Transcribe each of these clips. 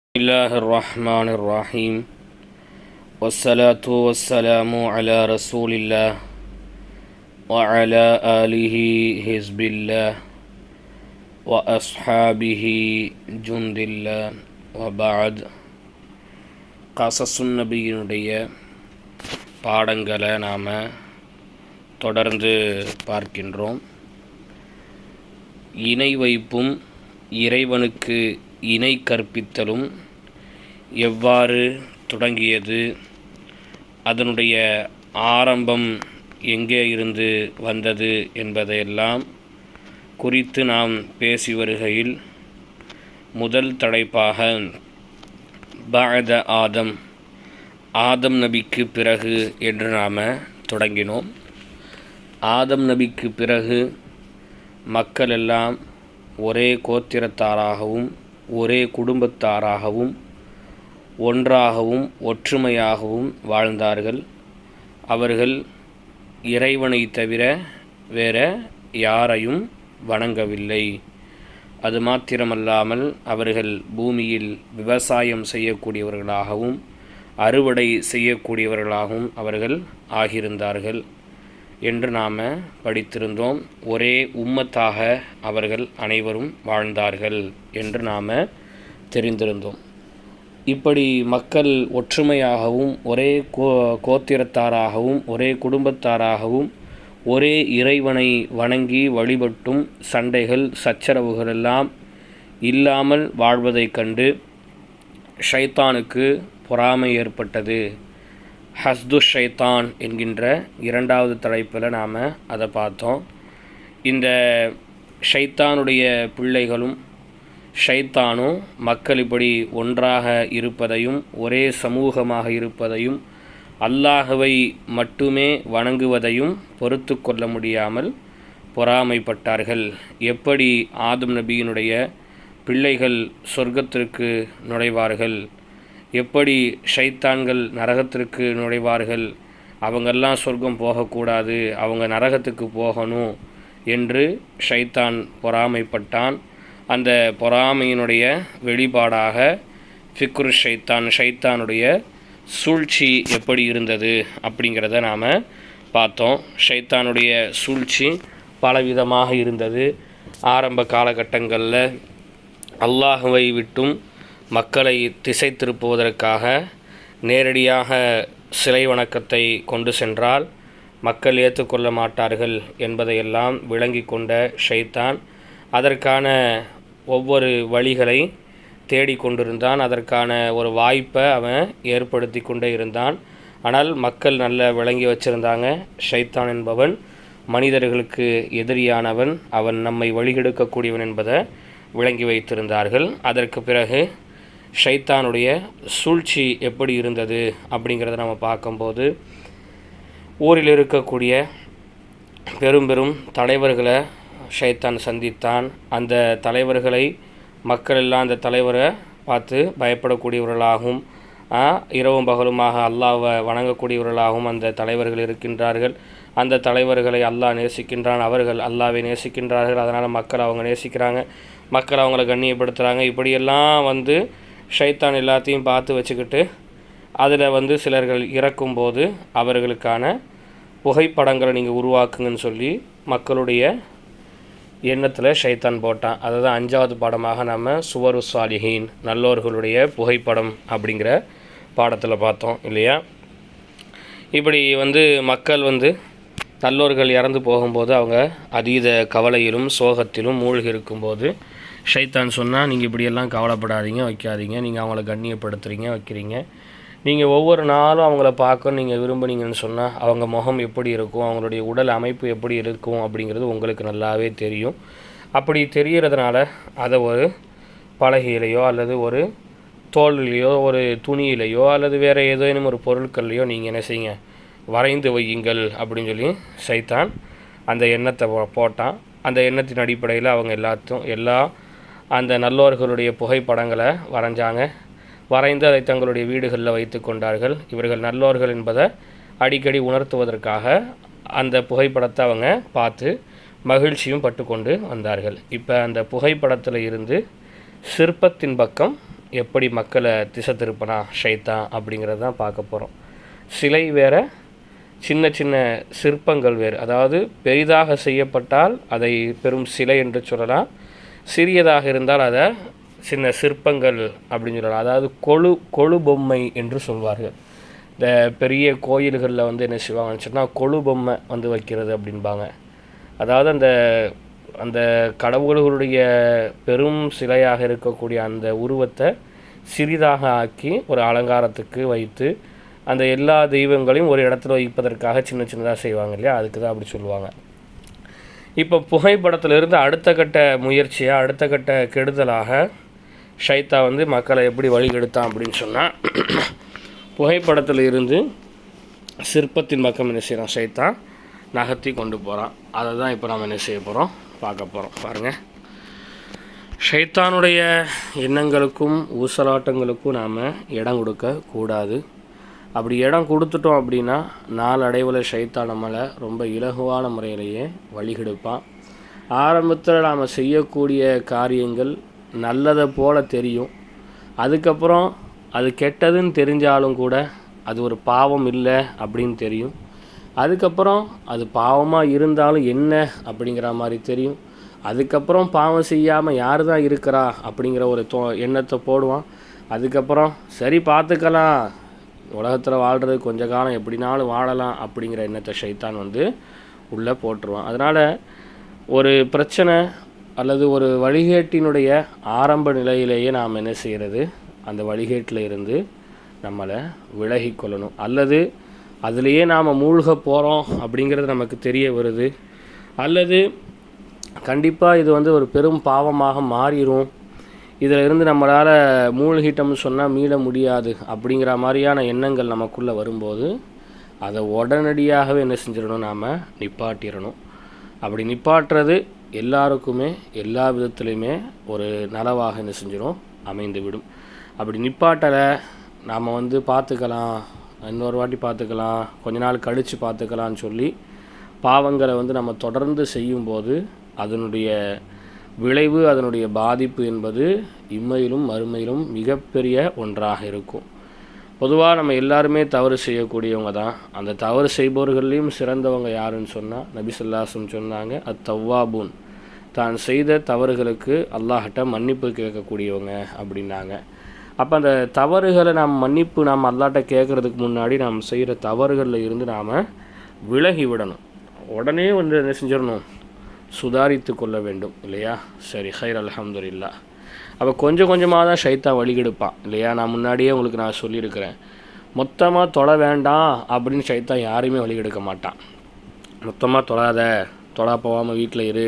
بسم الله الرحمن الرحيم والصلاة والسلام على رسول الله وعلى آله حزب الله وأصحابه جند الله وبعد قصص நபியினுடைய பாடங்களை நாம் தொடர்ந்து பார்க்கின்றோம். இணை வைப்பும் இறைவனுக்கு இணை கற்பித்தலும் எவ்வாறு தொடங்கியது, அதனுடைய ஆரம்பம் எங்கே இருந்து வந்தது என்பதையெல்லாம் குறித்து நாம் பேசி வருகையில் முதல் தலைப்பாக பஅத ஆதம் நபிக்கு பிறகு என்று நாம் தொடங்கினோம். ஆதம் நபிக்கு பிறகு மக்கள் எல்லாம் ஒரே கோத்திரத்தாராகவும் ஒரே குடும்பத்தாராகவும் ஒன்றாகவும் ஒற்றுமையாகவும் வாழ்ந்தார்கள். அவர்கள் இறைவனை தவிர வேற யாரையும் வணங்கவில்லை. அது மாத்திரமல்லாமல் அவர்கள் பூமியில் விவசாயம் செய்யக்கூடியவர்களாகவும் அறுவடை செய்யக்கூடியவர்களாகவும் அவர்கள் ஆகியிருந்தார்கள் என்று நாம் படித்திருந்தோம். ஒரே உம்மத்தாக அவர்கள் அனைவரும் வாழ்ந்தார்கள் என்று நாம் தெரிந்திருந்தோம். இப்படி மக்கள் ஒற்றுமையாகவும் ஒரே கோத்திரத்தாராகவும் ஒரே குடும்பத்தாராகவும் ஒரே இறைவனை வணங்கி வழிபட்டும் சண்டைகள் சச்சரவுகள் எல்லாம் இல்லாமல் வாழ்வதைக் கண்டு ஷைத்தானுக்கு பொறாமை ஏற்பட்டது. ஹஸ்து ஷைத்தான் என்கின்ற இரண்டாவது தலைப்பில் நாம் அதை பார்த்தோம். இந்த ஷைத்தானுடைய பிள்ளைகளும் ஷைத்தானும் மக்கள் இப்படி ஒன்றாக இருப்பதையும் ஒரே சமூகமாக இருப்பதையும் அல்லாஹ்வை மட்டுமே வணங்குவதையும் பொறுத்து கொள்ள முடியாமல் பொறாமைப்பட்டார்கள். எப்படி ஆதம் நபியினுடைய பிள்ளைகள் சொர்க்கத்திற்கு நுழைவார்கள், எப்படி ஷைத்தான்கள் நரகத்திற்கு நுழைவார்கள், அவங்கெல்லாம் சொர்க்கம் போகக்கூடாது, அவங்க நரகத்துக்கு போகணும் என்று ஷைத்தான் பொறாமைப்பட்டான். அந்த பொறாமையினுடைய வெளிப்பாடாக ஃபிக்ரு ஷைத்தானுடைய சூழ்ச்சி எப்படி இருந்தது அப்படிங்கிறத நாம் பார்த்தோம். ஷைத்தானுடைய சூழ்ச்சி பலவிதமாக இருந்தது. ஆரம்ப காலகட்டங்களில் அல்லாஹ்வை விட்டும் மக்களை திசை திருப்புவதற்காக நேரடியாக சிலை வணக்கத்தை கொண்டு சென்றால் மக்கள் ஏற்றுக்கொள்ள மாட்டார்கள் என்பதையெல்லாம் விளங்கி கொண்ட ஷைத்தான் அதற்கான ஒவ்வொரு வழிகளை தேடிக்கொண்டிருந்தான். அதற்கான ஒரு வாய்ப்பை அவன் ஏற்படுத்தி கொண்டே இருந்தான். ஆனால் மக்கள் நல்ல விளங்கி வச்சுருந்தாங்க, ஷைத்தான் என்பவன் மனிதர்களுக்கு எதிரியானவன், அவன் நம்மை வழிகெடுக்கக்கூடியவன் என்பதை விளங்கி வைத்திருந்தார்கள். அதற்கு பிறகு ஷைத்தானுடைய சூழ்ச்சி எப்படி இருந்தது அப்படிங்கிறத நம்ம பார்க்கும்போது, ஊரில் இருக்கக்கூடிய பெரும் பெரும் தலைவர்களை ஷைத்தான் சந்தித்தான். அந்த தலைவர்களை மக்கள் எல்லாம் அந்த தலைவரை பார்த்து பயப்படக்கூடியவர்களாகவும் இரவும் பகலுமாக அல்லாஹ்வை வணங்கக்கூடியவர்களாகவும் அந்த தலைவர்கள் இருக்கின்றார்கள். அந்த தலைவர்களை அல்லாஹ் நேசிக்கின்றான், அவர்கள் அல்லாஹ்வை நேசிக்கின்றார்கள். அதனால் மக்கள் அவங்க நேசிக்கிறாங்க, மக்கள் அவங்கள கண்ணியப்படுத்துகிறாங்க. இப்படியெல்லாம் ஷைத்தான் எல்லாத்தையும் பார்த்து வச்சுக்கிட்டு அதில் சிலர்கள் இறக்கும்போது அவர்களுக்கான புகைப்படங்களை நீங்கள் உருவாக்குங்கன்னு சொல்லி மக்களுடைய எண்ணத்தில் ஷைத்தான் போட்டான். அதை தான் 5வது பாடமாக நம்ம சுவரு சாலிஹீன், நல்லோர்களுடைய புகைப்படம் அப்படிங்கிற பாடத்தில் பார்த்தோம் இல்லையா. இப்படி மக்கள் நல்லோர்கள் இறந்து போகும்போது அவங்க அதீத கவலையிலும் சோகத்திலும் மூழ்கி இருக்கும்போது ஷைத்தான் சொன்னால், நீங்கள் இப்படியெல்லாம் கவலைப்படாதீங்க, வைக்காதீங்க, நீங்கள் அவங்கள கண்ணியப்படுத்துகிறீங்க, வைக்கிறீங்க. நீங்கள் ஒவ்வொரு நாளும் அவங்கள பார்க்கணும் நீங்கள் விரும்புனீங்கன்னு சொன்னால் அவங்க முகம் எப்படி இருக்கும், அவங்களுடைய உடல் அமைப்பு எப்படி இருக்கும் அப்படிங்கிறது உங்களுக்கு நல்லாவே தெரியும். அப்படி தெரிகிறதுனால அதை ஒரு பலகையிலையோ அல்லது ஒரு தோல்லையோ ஒரு துணியிலையோ அல்லது வேறு ஏதேனும் ஒரு பொருட்கள்லையோ நீங்கள் என்ன செய்யுங்க, வரைந்து வையுங்கள் அப்படின்னு சொல்லி ஷைத்தான் அந்த எண்ணத்தை போட்டான். அந்த எண்ணத்தின் அடிப்படையில் அவங்க எல்லா அந்த நல்லோர்களுடைய புகைப்படங்களை வரைந்து அதை தங்களுடைய வீடுகளில் வைத்து கொண்டார்கள். இவர்கள் நல்லோர்கள் என்பதை அடிக்கடி உணர்த்துவதற்காக அந்த புகைப்படத்தை அவங்க பார்த்து மகிழ்ச்சியும் பட்டு கொண்டு வந்தார்கள். இப்போ அந்த புகைப்படத்தில் இருந்து சிற்பத்தின் பக்கம் எப்படி மக்களை திசை திருப்பினா ஷைத்தான் அப்படிங்கிறது தான் பார்க்க போகிறோம். சிலை வேறு, சின்ன சின்ன சிற்பங்கள் வேறு. அதாவது பெரிதாக செய்யப்பட்டால் அதை பெரும் சிலை என்று சொல்லலாம், சிறியதாக இருந்தால் அதை சின்ன சிற்பங்கள் அப்படின்னு சொல்லலாம். அதாவது கொழு பொம்மை என்று சொல்வார்கள். இந்த பெரிய கோயில்களில் வந்து என்ன செய்வாங்கன்னு சொன்னால் கொழு பொம்மை வந்து வைக்கிறது அப்படின்பாங்க. அதாவது அந்த அந்த கடவுள்களுடைய பெரும் சிலையாக இருக்கக்கூடிய அந்த உருவத்தை சிறிதாக ஆக்கி ஒரு அலங்காரத்துக்கு வைத்து அந்த எல்லா தெய்வங்களையும் ஒரு இடத்துல வைப்பதற்காக சின்ன சின்னதாக செய்வாங்க இல்லையா, அதுக்கு தான் அப்படி சொல்லுவாங்க. இப்போ புகைப்படத்திலிருந்து அடுத்த கட்ட முயற்சியாக, அடுத்த கட்ட கெடுதலாக ஷைத்தான் வந்து மக்களை எப்படி வழிகெடுத்தான் அப்படின்னு சொன்னால், புகைப்படத்தில் இருந்து சிற்பத்தின் பக்கம் என்ன செய்கிறான் ஷைத்தான் நகர்த்தி கொண்டு போகிறான். அதை தான் இப்போ நாம் என்ன செய்ய போகிறோம், பார்க்க போகிறோம். பாருங்கள், ஷைத்தானுடைய எண்ணங்களுக்கும் ஊசலாட்டங்களுக்கும் நாம் இடம் கொடுக்கக்கூடாது. அப்படி இடம் கொடுத்துட்டோம் அப்படின்னா நாளடைவில் ஷைத்தான் நம்மளை ரொம்ப இலகுவான முறையிலேயே வழிகெடுப்பான். ஆரம்பத்தில் நாம் செய்யக்கூடிய காரியங்கள் நல்லதை போல தெரியும், அதுக்கப்புறம் அது கெட்டதுன்னு தெரிஞ்சாலும் கூட அது ஒரு பாவம் இல்லை அப்படின்னு தெரியும். அதுக்கப்புறம் அது பாவமாக இருந்தாலும் என்ன அப்படிங்கிற மாதிரி தெரியும். அதுக்கப்புறம் பாவம் செய்யாமல் யார் தான் இருக்கிறா அப்படிங்கிற ஒரு எண்ணத்தை போடுவான். அதுக்கப்புறம் சரி பார்த்துக்கலாம், உலகத்தில் வாழ்கிறது கொஞ்ச காலம் எப்படினாலும் வாழலாம் அப்படிங்கிற எண்ணத்தை ஷைத்தான் வந்து உள்ளே போட்டுருவான். அதனால் ஒரு பிரச்சனை அல்லது ஒரு வழிகேட்டினுடைய ஆரம்ப நிலையிலேயே நாம் என்ன செய்கிறது, அந்த வழிகேட்டில் இருந்து நம்மளை விலகி கொள்ளணும். அல்லது அதுலேயே நாம் மூழ்க போகிறோம் அப்படிங்கிறது நமக்கு தெரிய வருது, அல்லது கண்டிப்பாக இது வந்து ஒரு பெரும் பாவமாக மாறிடும், இதில் இருந்து நம்மளால் மூழ்கிட்டோம்னு சொன்னால் மீள முடியாது அப்படிங்கிற மாதிரியான எண்ணங்கள் நமக்குள்ளே வரும்போது அதை உடனடியாகவே என்ன செஞ்சிடணும், நாம் நிப்பாட்டிடணும். அப்படி நிப்பாட்டுறது எல்லாருக்குமே எல்லா விதத்துலேயுமே ஒரு நலவாக என்ன செஞ்சிடும், அமைந்து விடும். அப்படி நிப்பாட்டலை நாம் வந்து பார்த்துக்கலாம், இன்னொரு வாட்டி பார்த்துக்கலாம், கொஞ்ச நாள் கழித்து பார்த்துக்கலான்னு சொல்லி பாவங்களை வந்து நம்ம தொடர்ந்து செய்யும்போது அதனுடைய விளைவு, அதனுடைய பாதிப்பு என்பது இம்மையிலும் மறுமையிலும் மிகப்பெரிய ஒன்றாக இருக்கும். பொதுவாக நம்ம எல்லாருமே தவறு செய்யக்கூடியவங்க தான். அந்த தவறு செய்பவர்களையும் சிறந்தவங்க யாருன்னு சொன்னால் நபி ஸல்லல்லாஹு அலைஹி வஸல்லம் சொன்னாங்க, அத்தவ்வாபூன், தான் செய்த தவறுகளுக்கு அல்லாஹ்கிட்ட மன்னிப்பு கேட்கக்கூடியவங்க அப்படின்னாங்க. அப்போ அந்த தவறுகளை நாம் மன்னிப்பு நாம் அல்லாஹ்கிட்ட கேட்குறதுக்கு முன்னாடி நாம் செய்கிற தவறுகளில் இருந்து நாம் விலகி விடணும். உடனே வந்து என்ன செஞ்சிடணும், சுதாரித்து கொள்ள வேண்டும் இல்லையா. சரி, ஹைர், அல்ஹம்துலில்லாஹ். அப்போ கொஞ்சம் கொஞ்சமாக தான் ஷைத்தான் வழிகெடுப்பான் இல்லையா. நான் முன்னாடியே உங்களுக்கு நான் சொல்லியிருக்கிறேன், மொத்தமாக தொலை வேண்டாம் அப்படின்னு ஷைத்தான் யாரையுமே வழிகெடுக்க மாட்டான். மொத்தமாக தொழா போகாமல் வீட்டில் இரு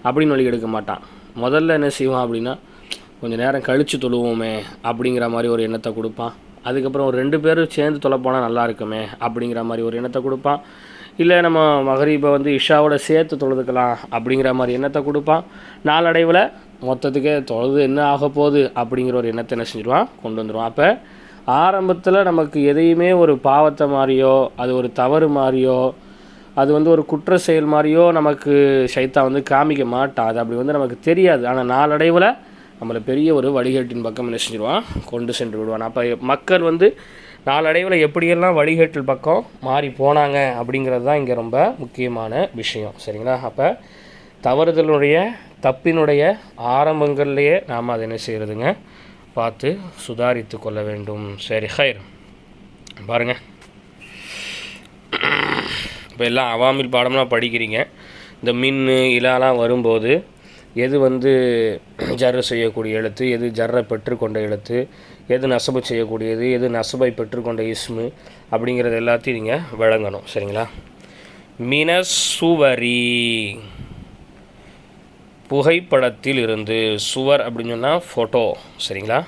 அப்படின்னு வழிகெடுக்க மாட்டான். முதல்ல என்ன செய்வான் அப்படின்னா, கொஞ்சம் நேரம் கழித்து தொழுவோமே அப்படிங்கிற மாதிரி ஒரு எண்ணத்தை கொடுப்பான். அதுக்கப்புறம் ஒரு 2 பேரும் சேர்ந்து தொலை போனால் நல்லா இருக்குமே அப்படிங்கிற மாதிரி ஒரு எண்ணத்தை கொடுப்பான். இல்லை நம்ம மகரீபை வந்து இஷாவோட சேர்த்து தொழுதுக்கலாம் அப்படிங்கிற மாதிரி எண்ணத்தை கொடுப்பான். நாளடைவில் மொத்தத்துக்கே தொழுது என்ன ஆக போகுது அப்படிங்கிற ஒரு எண்ணத்தை என்ன செஞ்சிடுவான், கொண்டு வந்துடுவான். அப்போ ஆரம்பத்தில் நமக்கு எதையுமே ஒரு பாவத்தை மாதிரியோ, அது ஒரு தவறு மாதிரியோ, அது வந்து ஒரு குற்ற செயல் மாதிரியோ நமக்கு ஷைத்தான் வந்து காமிக்க மாட்டான். அது அப்படி வந்து நமக்கு தெரியாது. ஆனால் நாளடைவில் நம்மளை பெரிய ஒரு வழிகேட்டின் பக்கம் என்ன செஞ்சிடுவான், கொண்டு சென்று விடுவான். அப்போ மக்கள் வந்து நாளடைவில் எப்படியெல்லாம் வழிகேட்டில் பக்கம் மாறி போனாங்க அப்படிங்கிறது தான் இங்கே ரொம்ப முக்கியமான விஷயம். சரிங்களா. அப்போ தப்பினுடைய ஆரம்பங்கள்லேயே நாம் அதை என்ன செய்கிறதுங்க, பார்த்து சுதாரித்து கொள்ள வேண்டும். சரி, ஹைர். பாருங்கள், இப்போ எல்லாம் அவாமில் பாடம்லாம் படிக்கிறீங்க. இந்த மின் இலாலாம் வரும்போது எது வந்து ஜர்ரை செய்யக்கூடிய எழுத்து, எது ஜர்ரை பெற்றுக்கொண்ட எழுத்து, எது நசபு செய்யக்கூடியது, எது நசபை பெற்றுக்கொண்ட இஸ்மு அப்படிங்கிறது எல்லாத்தையும் நீங்கள் விளங்கணும். சரிங்களா. மினசுவரி, புகைப்படத்தில் இருந்து, சுவர் அப்படின்னு சொன்னால் ஃபோட்டோ. சரிங்களா.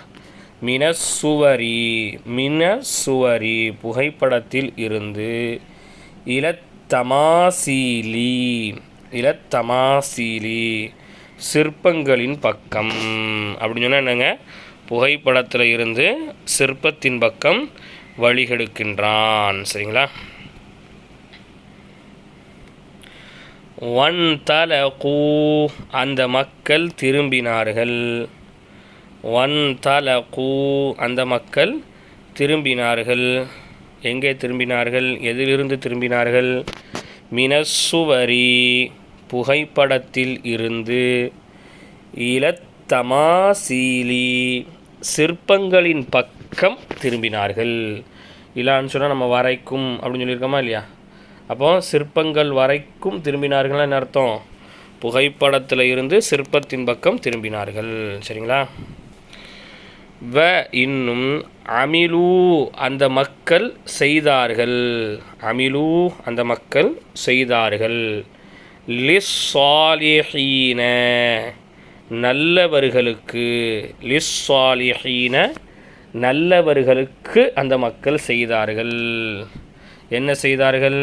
மினசுவரி புகைப்படத்தில் இருந்து, இலத்தமாசீலி சிற்பங்களின் பக்கம் அப்படின்னு சொன்னால் என்னங்க, புகைப்படத்தில் இருந்து சிற்பத்தின் பக்கம் வழிகெடுக்கின்றான். சரிங்களா. வன்தலகு, அந்த மக்கள் திரும்பினார்கள். வன்தலகு அந்த மக்கள் திரும்பினார்கள். எங்கே திரும்பினார்கள்? எதிலிருந்து திரும்பினார்கள்? மினசுவரி புகைப்படத்தில் இருந்து, இலத்தமாசீலி சிற்பங்களின் பக்கம் திரும்பினார்கள். இலான்னு சொன்னால் நம்ம வரைக்கும் அப்படின்னு சொல்லியிருக்கோமா இல்லையா? அப்போ சிற்பங்கள் வரைக்கும் திரும்பினார்கள்னு அர்த்தம். புகைப்படத்தில் இருந்து சிற்பத்தின் பக்கம் திரும்பினார்கள். சரிங்களா? வ இன்னும் அமிலு அந்த மக்கள் செய்தார்கள். அமிலு அந்த மக்கள் செய்தார்கள். லிஸ்ஸாலிஹீன நல்லவர்களுக்கு. லிஸ்ஸாலிஹீன நல்லவர்களுக்கு அந்த மக்கள் செய்தார்கள். என்ன செய்தார்கள்?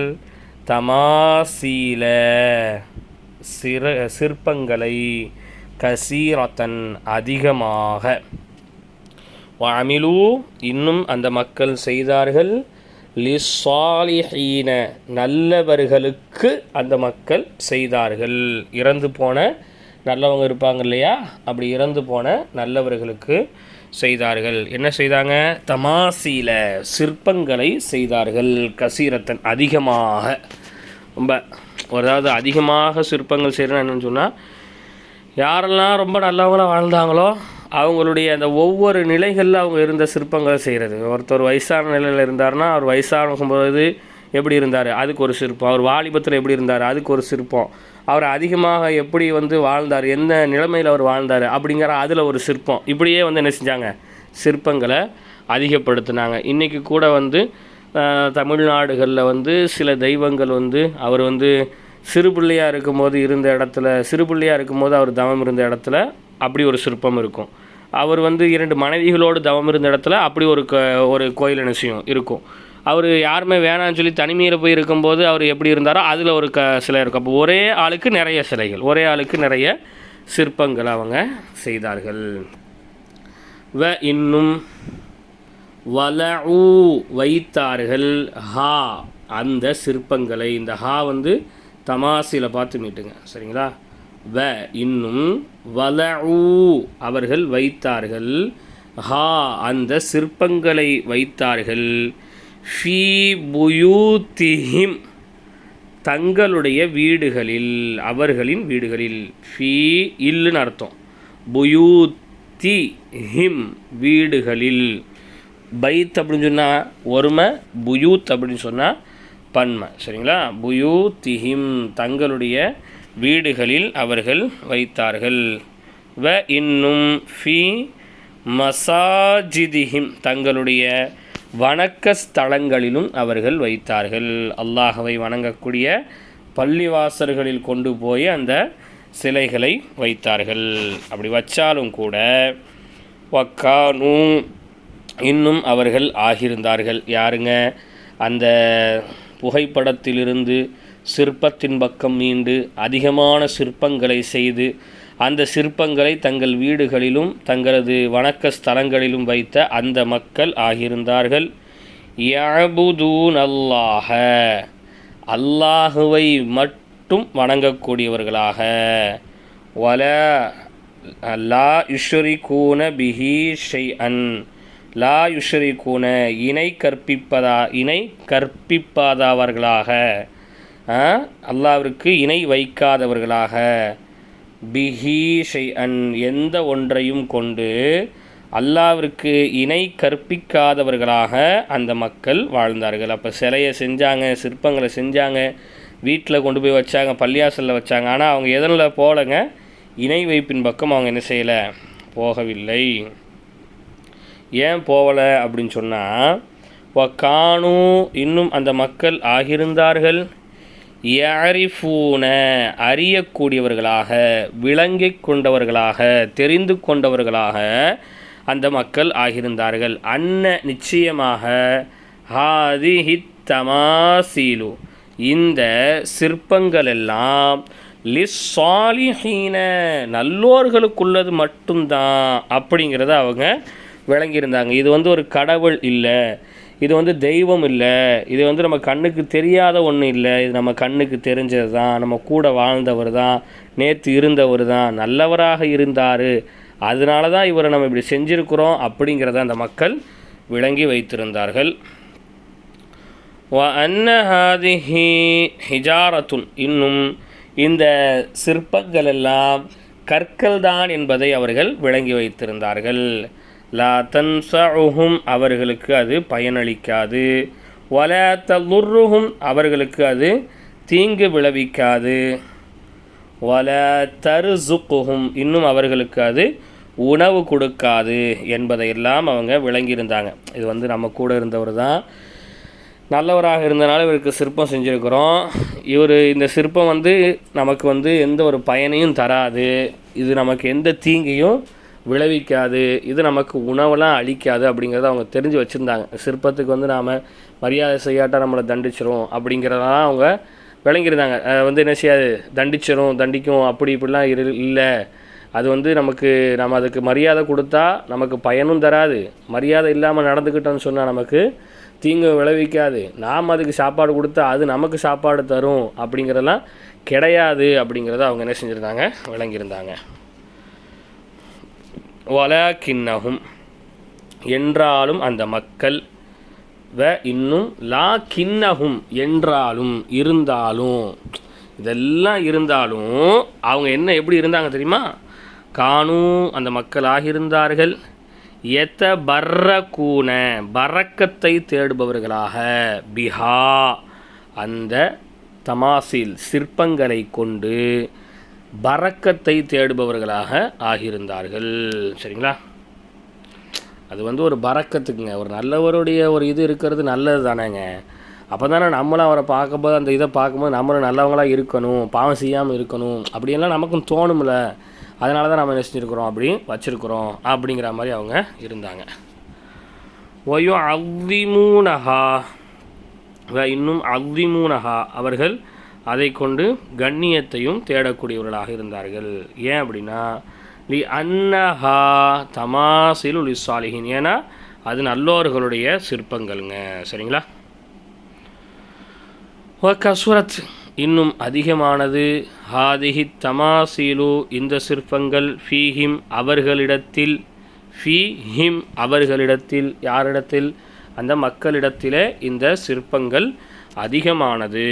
தமாசீல சிற்பங்களை, கசீரத்தன் அதிகமாக. வஅமிலு இன்னும் அந்த மக்கள் செய்தார்கள். லிஸ்ஸாலிஹீன நல்லவர்களுக்கு அந்த மக்கள் செய்தார்கள். இறந்து போன நல்லவங்க இருப்பாங்க இல்லையா? அப்படி இறந்து போன நல்லவர்களுக்கு செய்தார்கள். என்ன செய்தாங்க? தமாசீல சிற்பங்களை செய்தார்கள். கசீரத்தன் அதிகமாக. ரொம்ப அதாவது அதிகமாக சிற்பங்கள் செய்கிறேன்னு என்னென்னு சொன்னால், யாரெல்லாம் ரொம்ப நல்லவங்களாக வாழ்ந்தாங்களோ அவங்களுடைய அந்த ஒவ்வொரு நிலைகளில் அவங்க இருந்த சிற்பங்களை செய்கிறது. ஒருத்தர் வயசான நிலையில் இருந்தார்னா அவர் வயசாகும்போது எப்படி இருந்தார் அதுக்கு ஒரு சிற்பம். அவர் வாலிபத்தில் எப்படி இருந்தார் அதுக்கு ஒரு சிற்பம். அவர் அதிகமாக எப்படி வாழ்ந்தார், எந்த நிலைமையில் அவர் வாழ்ந்தார் அப்படிங்கிற அதில் ஒரு சிற்பம். இப்படியே என்ன செஞ்சாங்க? சிற்பங்களை அதிகப்படுத்தினாங்க. இன்றைக்கி கூட தமிழ்நாடுகளில் சில தெய்வங்கள் அவர் சிறு பிள்ளையாக இருக்கும்போது இருந்த இடத்துல, சிறு பிள்ளையாக இருக்கும்போது அவர் தவம் இருந்த இடத்துல அப்படி ஒரு சிற்பம் இருக்கும். அவர் 2 மனைவிகளோடு தவம் இருந்த இடத்துல அப்படி ஒரு கோயில் நிச்சயம் இருக்கும். அவர் யாருமே வேணான்னு சொல்லி தனிமையில் போய் இருக்கும்போது அவர் எப்படி இருந்தாரோ அதில் ஒரு சிலை இருக்கும். அப்போ ஒரே ஆளுக்கு நிறைய சிலைகள், ஒரே ஆளுக்கு நிறைய சிற்பங்கள் அவங்க செய்தார்கள். வ இன்னும் வலஉ வைத்தார்கள். ஹா அந்த சிற்பங்களை. இந்த ஹா தமாசில பார்த்து நீட்டுங்க. சரிங்களா? வ இன்னும் வலஉ அவர்கள் வைத்தார்கள். ஹா அந்த சிற்பங்களை வைத்தார்கள். ஃபீ புயூத்திஹிம் தங்களுடைய வீடுகளில், அவர்களின் வீடுகளில். ஃபீ இல்லுன்னு அர்த்தம். புயூத்திஹிம் வீடுகளில். பைத் அப்படின்னு சொன்னால் ஒருமை, புயூத் அப்படின்னு சொன்னால் பன்மை. சரிங்களா? புயூத்திஹிம் தங்களுடைய வீடுகளில் அவர்கள் வைத்தார்கள். வ இன்னும் ஃபி மசாஜிதிஹிம் தங்களுடைய வணக்க ஸ்தலங்களிலும் அவர்கள் வைத்தார்கள். அல்லாஹவை வணங்கக்கூடிய பள்ளிவாசல்களில் கொண்டு போய் அந்த சிலைகளை வைத்தார்கள். அப்படி வச்சாலும் கூட வக்கானு இன்னும் அவர்கள் ஆகியிருந்தார்கள். யாருங்க? அந்த புகைப்படத்திலிருந்து சிற்பத்தின் பக்கம் மீண்டு அதிகமான சிற்பங்களை செய்து அந்த சிற்பங்களை தங்கள் வீடுகளிலும் தங்களது வணக்க ஸ்தலங்களிலும் வைத்த அந்த மக்கள் ஆகியிருந்தார்கள். யஅபுதூன் அல்லாஹ அல்லாஹுவை மட்டும் வணங்கக்கூடியவர்களாக. வல லா யுஷ்ரிகூன பிஹி ஷைஅன் லா யுஷ்ரிகூன இணை கற்பிப்பாதவர்களாக, அல்லாஹ்விற்கு இணை வைக்காதவர்களாக. பிஹி ஷைஅன் எந்த ஒன்றையும் கொண்டு அல்லாஹ்விற்கு இணை கற்பிக்காதவர்களாக அந்த மக்கள் வாழ்ந்தார்கள். அப்போ சிலையை செஞ்சாங்க, சிற்பங்களை செஞ்சாங்க, வீட்டில் கொண்டு போய் வச்சாங்க, பள்ளியாசலில் வச்சாங்க. ஆனால் அவங்க எதனில் போகலைங்க? இணை வைப்பின் பக்கம் அவங்க என்ன செய்யலை? போகவில்லை. ஏன் போகலை அப்படின்னு சொன்னால், வக்கானு இன்னும் அந்த மக்கள் ஆகியிருந்தார்கள். யஅரிஃபூன அறியக்கூடியவர்களாக, விளங்கிக் கொண்டவர்களாக, தெரிந்து கொண்டவர்களாக அந்த மக்கள் ஆகியிருந்தார்கள். அன்ன நிச்சயமாக ஹாதிஹித் தமாசீலு இந்த சிற்பங்கள் எல்லாம் லிஸ்ஸாலிஹீன நல்லோர்களுக்குள்ளது மட்டும்தான் அப்படிங்கிறத அவங்க விளங்கியிருந்தாங்க. இது ஒரு கடவுள் இல்லை, இது தெய்வம் இல்லை, இது நம்ம கண்ணுக்கு தெரியாத ஒன்று இல்லை, இது நம்ம கண்ணுக்கு தெரிஞ்சது தான், நம்ம கூட வாழ்ந்தவர் தான், நேற்று இருந்தவர் தான், நல்லவராக இருந்தார் அதனால தான் இவரை நம்ம இப்படி செஞ்சுருக்கிறோம் அப்படிங்கிறத அந்த மக்கள் விளங்கி வைத்திருந்தார்கள். அன்ன ஹாதிஹி ஹிஜாரத்துன், இன்னும் இந்த சிற்பங்கள் எல்லாம் கற்கள் தான் என்பதை அவர்கள் விளங்கி வைத்திருந்தார்கள். லா தன்ஃபஉஹும், அவர்களுக்கு அது பயனளிக்காது. வலா ததுர்ருஹும், அவர்களுக்கு அது தீங்கு விளைவிக்காது. வலா தர்ஸுகுஹும், இன்னும் அவர்களுக்கு அது உணவு கொடுக்காது என்பதையெல்லாம் அவங்க விளங்கியிருந்தாங்க. இது நம்ம கூட இருந்தவர் தான், நல்லவராக இருந்தனால இவருக்கு சிற்பம் செஞ்சுருக்கிறோம். இவர் இந்த சிற்பம் நமக்கு எந்த ஒரு பயனையும் தராது, இது நமக்கு எந்த தீங்கையும் விளைவிக்காது, இது நமக்கு உணவெல்லாம் அளிக்காது அப்படிங்கிறத அவங்க தெரிஞ்சு வச்சுருந்தாங்க. சிற்பத்துக்கு நாம் மரியாதை செய்யாட்டால் நம்மளை தண்டிச்சிரும் அப்படிங்கிறதெல்லாம் அவங்க விளங்கியிருந்தாங்க. என்ன செய்யாது, தண்டிக்கும் அப்படி இப்படிலாம் இல்லை. அது நமக்கு நம்ம அதுக்கு மரியாதை கொடுத்தா நமக்கு பயனும் தராது, மரியாதை இல்லாமல் நடந்துக்கிட்டோன்னு சொன்னால் நமக்கு தீங்கு விளைவிக்காது, நாம் அதுக்கு சாப்பாடு கொடுத்தா அது நமக்கு சாப்பாடு தரும் அப்படிங்கிறதெல்லாம் கிடையாது அப்படிங்கிறத அவங்க என்ன செஞ்சுருந்தாங்க, விளங்கியிருந்தாங்க. வலக்கின்னஹும், என்றாலும் அந்த மக்கள், இன்னும் லாக்கின்னஹும், என்றாலும் இருந்தாலும், இதெல்லாம் இருந்தாலும் அவங்க என்ன எப்படி இருந்தாங்க தெரியுமா? கானூ, அந்த மக்களாக இருந்தார்கள், பர்ரக்கூன, பரக்கத்தை தேடுபவர்களாக, பிஹா, அந்த தமாசில் சிற்பங்களை கொண்டு பரக்கத்தை தேடுபவர்களாக ஆகியிருந்தார்கள். சரிங்களா? அது ஒரு பரக்கத்துக்குங்க, ஒரு நல்லவருடைய ஒரு இது இருக்கிறது நல்லது தானேங்க. அப்போ தானே நம்மளும் அவரை பார்க்கும்போது, அந்த இதை பார்க்கும்போது நம்மளும் நல்லவங்களாக இருக்கணும், பாவம் செய்யாமல் இருக்கணும் அப்படியெல்லாம் நமக்கும் தோணும்ல. அதனால தான் நம்ம என்ன செஞ்சுருக்கிறோம், அப்படி வச்சுருக்குறோம் அப்படிங்கிற மாதிரி அவங்க இருந்தாங்க. ஒயோ அவ்விமூனஹா, இன்னும் அவ்விமூனஹா, அவர்கள் அதை கொண்டு கண்ணியத்தையும் தேடக்கூடியவர்களாக இருந்தார்கள். ஏன் அப்படின்னா, லி அன்னஹா தமாசிலு லிஸ்ஸாலிஹின், ஏன்னா அது நல்லோர்களுடைய சிற்பங்கள்ங்க. சரிங்களா? கசுரத், இன்னும் அதிகமானது, ஹாதிஹி தமாசீலு, இந்த சிற்பங்கள், ஃபீஹிம், அவர்களிடத்தில், ஃபீஹிம், அவர்களிடத்தில், யாரிடத்தில்? அந்த மக்களிடத்திலே இந்த சிற்பங்கள் அதிகமானது.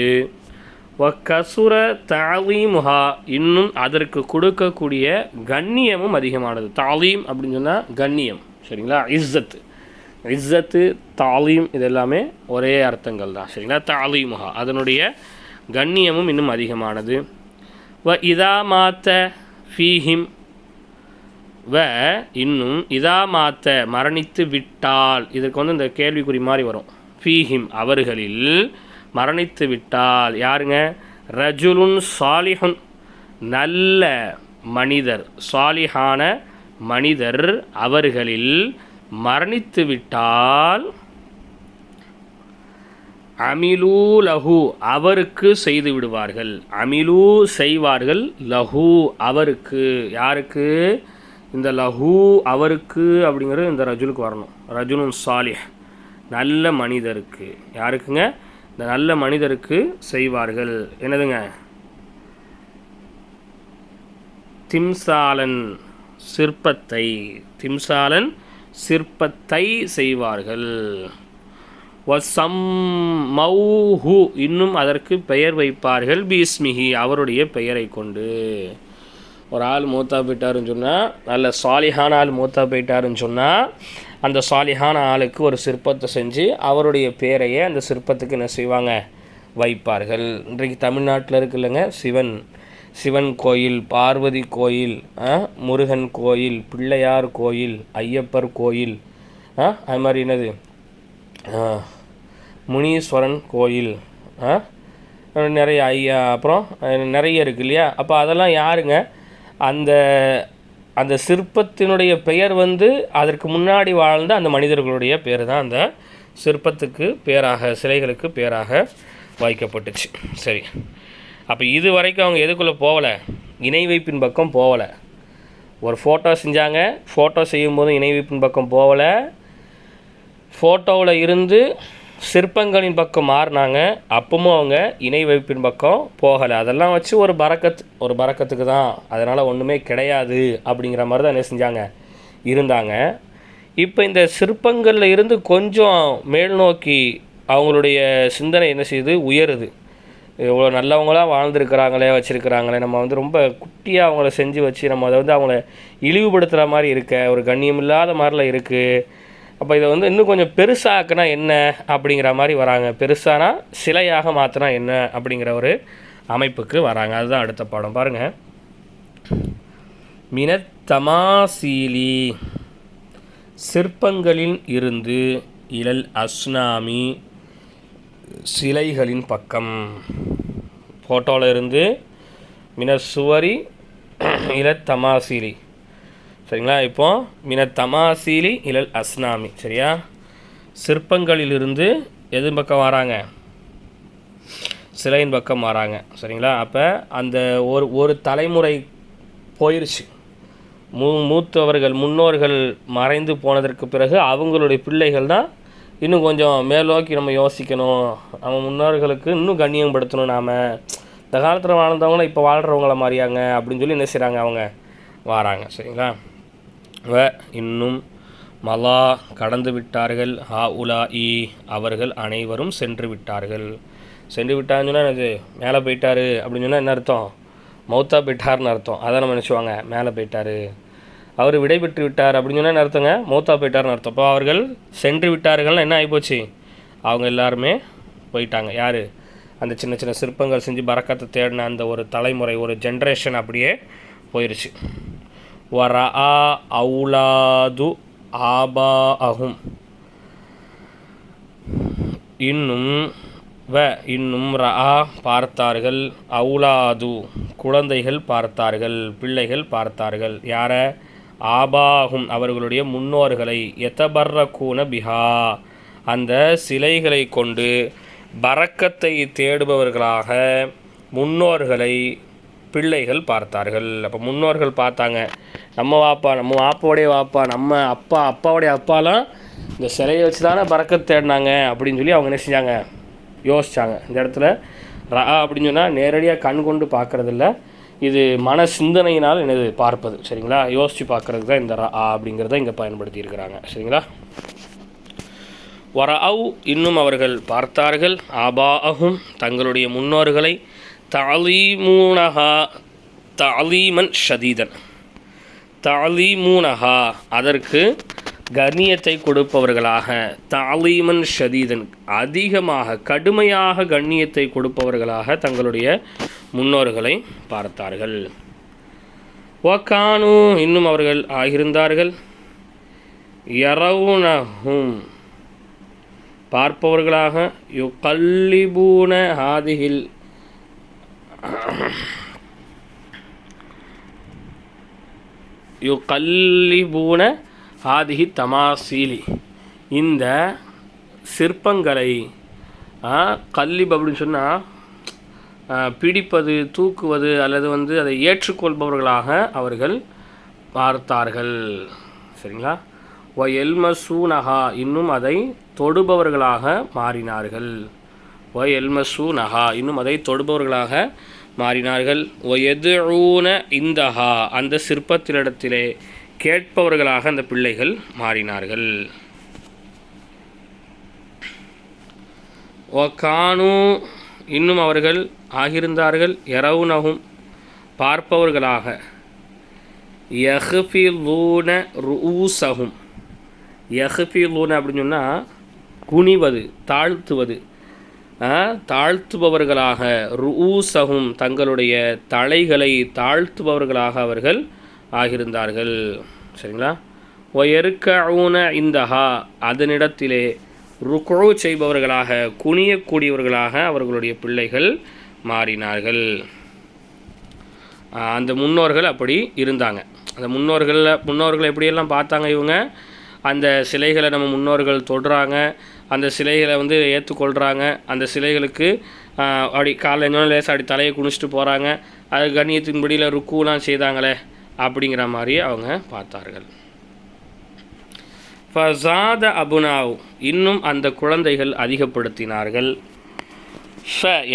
கசுர தாலீமுஹா, இன்னும் அதற்கு கொடுக்கக்கூடிய கண்ணியமும் அதிகமானது. தாலீம் அப்படின்னு சொன்னால் கண்ணியம். சரிங்களா? இஸ்ஸத்து, இஸ்ஸத்து, தாலீம், இது எல்லாமே ஒரே அர்த்தங்கள் தான். சரிங்களா? தாலீமுஹா, அதனுடைய கண்ணியமும் இன்னும் அதிகமானது. இதா மாத்த ஃபீஹிம், இன்னும் இதா மாத்த, மரணித்து விட்டால், இதற்கு இந்த கேள்விக்குறி மாதிரி வரும். ஃபீஹிம், அவர்களில், மரணித்து விட்டால், யாருங்க? ரஜுலுன் சாலிஹுன், நல்ல மனிதர், சாலிஹான மனிதர் அவர்களில் மரணித்து விட்டால், அமிலூ லஹு, அவருக்கு செய்து விடுவார்கள். அமிலூ, செய்வார்கள், லஹு, அவருக்கு. யாருக்கு? இந்த லஹு, அவருக்கு அப்படிங்கிறது இந்த ரஜுலுக்கு வரணும். ரஜுலுன் சாலிஹ், நல்ல மனிதருக்கு. யாருக்குங்க? இந்த நல்ல மனிதருக்கு செய்வார்கள். என்னதுங்க? திம்சாலன், சிற்பத்தை. திம்சாலன், சிற்பத்தை செய்வார்கள். வசம்மௌஹு, இன்னும் அதற்கு பெயர் வைப்பார்கள். பீஸ்மிஹி, அவருடைய பெயரை கொண்டு. ஒரு ஆள் மூத்தா போயிட்டாருன்னு சொன்னால், நல்ல சாலிஹான ஆள் மூத்தா போயிட்டாருன்னு சொன்னால், அந்த சாலிஹான ஆளுக்கு ஒரு சிற்பத்தை செஞ்சு அவருடைய பேரையே அந்த சிற்பத்துக்கு என்ன செய்வாங்க? வைப்பார்கள். இன்றைக்கு தமிழ்நாட்டில் இருக்குல்லங்க, சிவன் கோயில், பார்வதி கோயில், முருகன் கோயில், பிள்ளையார் கோயில், ஐயப்பர் கோயில், அது மாதிரி என்னது, முனீஸ்வரன் கோயில், நிறைய அப்புறம் நிறைய இருக்கு இல்லையா? அப்போ அதெல்லாம் யாருங்க? அந்த அந்த சிற்பத்தினுடைய பெயர் அதற்கு முன்னாடி வாழ்ந்த அந்த மனிதர்களுடைய பேர் தான் அந்த சிற்பத்துக்கு பேராக, சிலைகளுக்கு பேராக வைக்கப்பட்டுச்சு. சரி, அப்போ இது வரைக்கும் அவங்க எதுக்குள்ளே போகலை? இணை வைப்பின் பக்கம் போகலை. ஒரு ஃபோட்டோ செஞ்சாங்க, ஃபோட்டோ செய்யும்போது இணை வைப்பின் பக்கம் போகலை. ஃபோட்டோவில் இருந்து சிற்பங்களின் பக்கம் மாறினாங்க, அப்பவும் அவங்க இணை வைப்பின் பக்கம் போகலை. அதெல்லாம் வச்சு ஒரு பறக்கத்துக்கு தான், அதனால் ஒன்றுமே கிடையாது அப்படிங்கிற மாதிரி தான் என்ன செஞ்சாங்க, இருந்தாங்க. இப்போ இந்த சிற்பங்களில் இருந்து கொஞ்சம் மேல் நோக்கி அவங்களுடைய சிந்தனை என்ன செய்யுது, உயருது. இவ்வளோ நல்லவங்களாக வாழ்ந்துருக்கிறாங்களே, வச்சுருக்கிறாங்களே, நம்ம வந்து ரொம்ப குட்டியாக அவங்கள செஞ்சு வச்சு நம்ம அதை வந்து அவங்கள இழிவுபடுத்துகிற மாதிரி இருக்க, ஒரு கண்ணியம் இல்லாத மாதிரிலாம் இருக்குது. அப்போ இதை வந்து இன்னும் கொஞ்சம் பெருசாக்குனா என்ன அப்படிங்கிற மாதிரி வராங்க. பெருசானா சிலையாக மாற்றினா என்ன அப்படிங்கிற ஒரு அமைப்புக்கு வராங்க. அதுதான் அடுத்த பாடம். பாருங்கள், மினத்தமாசீலி சிற்பங்களில் இருந்து, இலல் அஸ்னாமி சிலைகளின் பக்கம். ஃபோட்டோவில் இருந்து மினசுவரி இலத் தமாசீலி, சரிங்களா? இப்போ மினத்தமாசீலி இலல் அஸ்னாமி, சரியா? சிற்பங்களிலிருந்து எது பக்கம் வராங்க, சிலையின் பக்கம் வராங்க, சரிங்களா? அப்போ அந்த ஒரு தலைமுறை போயிடுச்சு. மூத்தவர்கள் முன்னோர்கள் மறைந்து போனதற்கு பிறகு அவங்களுடைய பிள்ளைகள் தான் இன்னும் கொஞ்சம் மேலோக்கி நம்ம யோசிக்கணும், நம்ம முன்னோர்களுக்கு இன்னும் கண்ணியப்படுத்தணும், நாம் இந்த காலத்தில் வாழ்ந்தவங்களும் இப்போ வாழ்கிறவங்கள மாதிரியாங்க அப்படின்னு சொல்லி என்ன செய்கிறாங்க, அவங்க வராங்க, சரிங்களா? இன்னும் மலா கடந்து விட்டார்கள், ஹா உலா இ அவர்கள் அனைவரும் சென்று விட்டார்கள். சென்று விட்டாருன்னு சொன்னால் எனக்கு மேலே போயிட்டார் அப்படின்னு சொன்னால் என்ன அர்த்தம், மௌத்தா போயிட்டார்னு அர்த்தம். அதை நம்ம நினச்சிவாங்க, மேலே போயிட்டார், அவர் விடை பெற்று விட்டார் அப்படின்னு சொன்னால் என்ன அர்த்தங்க, மௌத்தா போயிட்டார்னு அர்த்தம். இப்போ அவர்கள் சென்று விட்டார்கள்னால் என்ன ஆகிப்போச்சு, அவங்க எல்லாருமே போயிட்டாங்க. யார், அந்த சின்ன சின்ன சிற்பங்கள் செஞ்சு பறக்கத்தை தேடின அந்த ஒரு தலைமுறை, ஒரு ஜென்ரேஷன் அப்படியே போயிடுச்சு. வரா அவுலாது ஆபா அஹும் இன்னும் ரா பார்த்தார்கள், அவுலாது குழந்தைகள் பார்த்தார்கள், பிள்ளைகள் பார்த்தார்கள். யாரை, ஆபாகும் அவர்களுடைய முன்னோர்களை, எத்தபர்ரக்கூன பிஹா அந்த சிலைகளை கொண்டு பரக்கத்தை தேடுபவர்களாக முன்னோர்களை பிள்ளைகள் பார்த்தார்கள். அப்போ முன்னோர்கள் பார்த்தாங்க, நம்ம வாப்பாவுடைய வாப்பா, நம்ம அப்பாவுடைய அப்பாலாம் இந்த சிலையை வச்சு தானே பரக்கத்தை தேடினாங்க அப்படின்னு சொல்லி அவங்க என்ன செஞ்சாங்க, யோசித்தாங்க. இந்த இடத்துல ரா அப்படின்னு சொன்னால் நேரடியாக கண் கொண்டு பார்க்குறதில்ல, இது மன சிந்தனையினால் என்னது பார்ப்பது, சரிங்களா? யோசித்து பார்க்குறதுக்கு தான் இந்த ரா அப்படிங்கிறத இங்கே பயன்படுத்தியிருக்கிறாங்க, சரிங்களா? வரஅவ் இன்னும் அவர்கள் பார்த்தார்கள், ஆபா அஹும் தங்களுடைய முன்னோர்களை, தாலீமூனஹா தாலீமன் ஷதீதன், தாலீமூனஹா அதற்கு கண்ணியத்தை கொடுப்பவர்களாக, தாலீமன் ஷதீதன் அதிகமாக கடுமையாக கண்ணியத்தை கொடுப்பவர்களாக தங்களுடைய முன்னோர்களை பார்த்தார்கள். வகானு இன்னும் அவர்கள் ஆகியிருந்தார்கள், யரவுனஹும் பார்ப்பவர்களாக, யுகல்லிபூன ஹாதிஹில் யுகல்லிபூன ஹாதிஹி தமாசீலி இந்த சிற்பங்களை கல்லிப் அப்படின்னு சொன்னால் பிடிப்பது, தூக்குவது அல்லது வந்து அதை ஏற்றுக்கொள்பவர்களாக அவர்கள் பார்த்தார்கள், சரிங்களா? ஒ எல்மசூனஹா இன்னும் அதை தொடுபவர்களாக மாறினார்கள், ஒ எல்மசூனஹா இன்னும் அதை தொடுபவர்களாக மாறினார்கள். ஒ எதுஊன இந்தஹா அந்த சிற்பத்தினிடத்திலே கேட்பவர்களாக அந்த பிள்ளைகள் மாறினார்கள். ஒ கானு இன்னும் அவர்கள் ஆகியிருந்தார்கள், யரவுனஹும் பார்ப்பவர்களாக, யஹ்ஃபிலூன ருஊஸஹும் யஹ்ஃபிலூன அப்படின்னு சொன்னால் குனிவது, தாழ்த்துவது, தாழ்த்துபவர்களாக, ருஊஸஹும் தங்களுடைய தலைகளை தாழ்த்துபவர்களாக அவர்கள் ஆகியிருந்தார்கள், சரிங்களா? ஒயருக்கஊன இந்தஹா அதனிடத்திலே ருக்கு செய்பவர்களாக, குனியக்கூடியவர்களாக அவர்களுடைய பிள்ளைகள் மாறினார்கள். அந்த முன்னோர்கள் அப்படி இருந்தாங்க. அந்த முன்னோர்களை எப்படியெல்லாம் பார்த்தாங்க இவங்க, அந்த சிலைகளை நம்ம முன்னோர்கள் தொடுறாங்க, அந்த சிலைகளை வந்து ஏற்றுக்கொள்கிறாங்க, அந்த சிலைகளுக்கு அப்படி காலையில் லேசாக அப்படி தலையை குனிச்சிட்டு போகிறாங்க, அது கண்ணியத்தின்படியில் ருக்குலாம் செய்தாங்களே அப்படிங்கிற மாதிரி அவங்க பார்த்தார்கள். ஃபஸாத அபுனாவ், இன்னும் அந்த குழந்தைகள் அதிகப்படுத்தினார்கள்.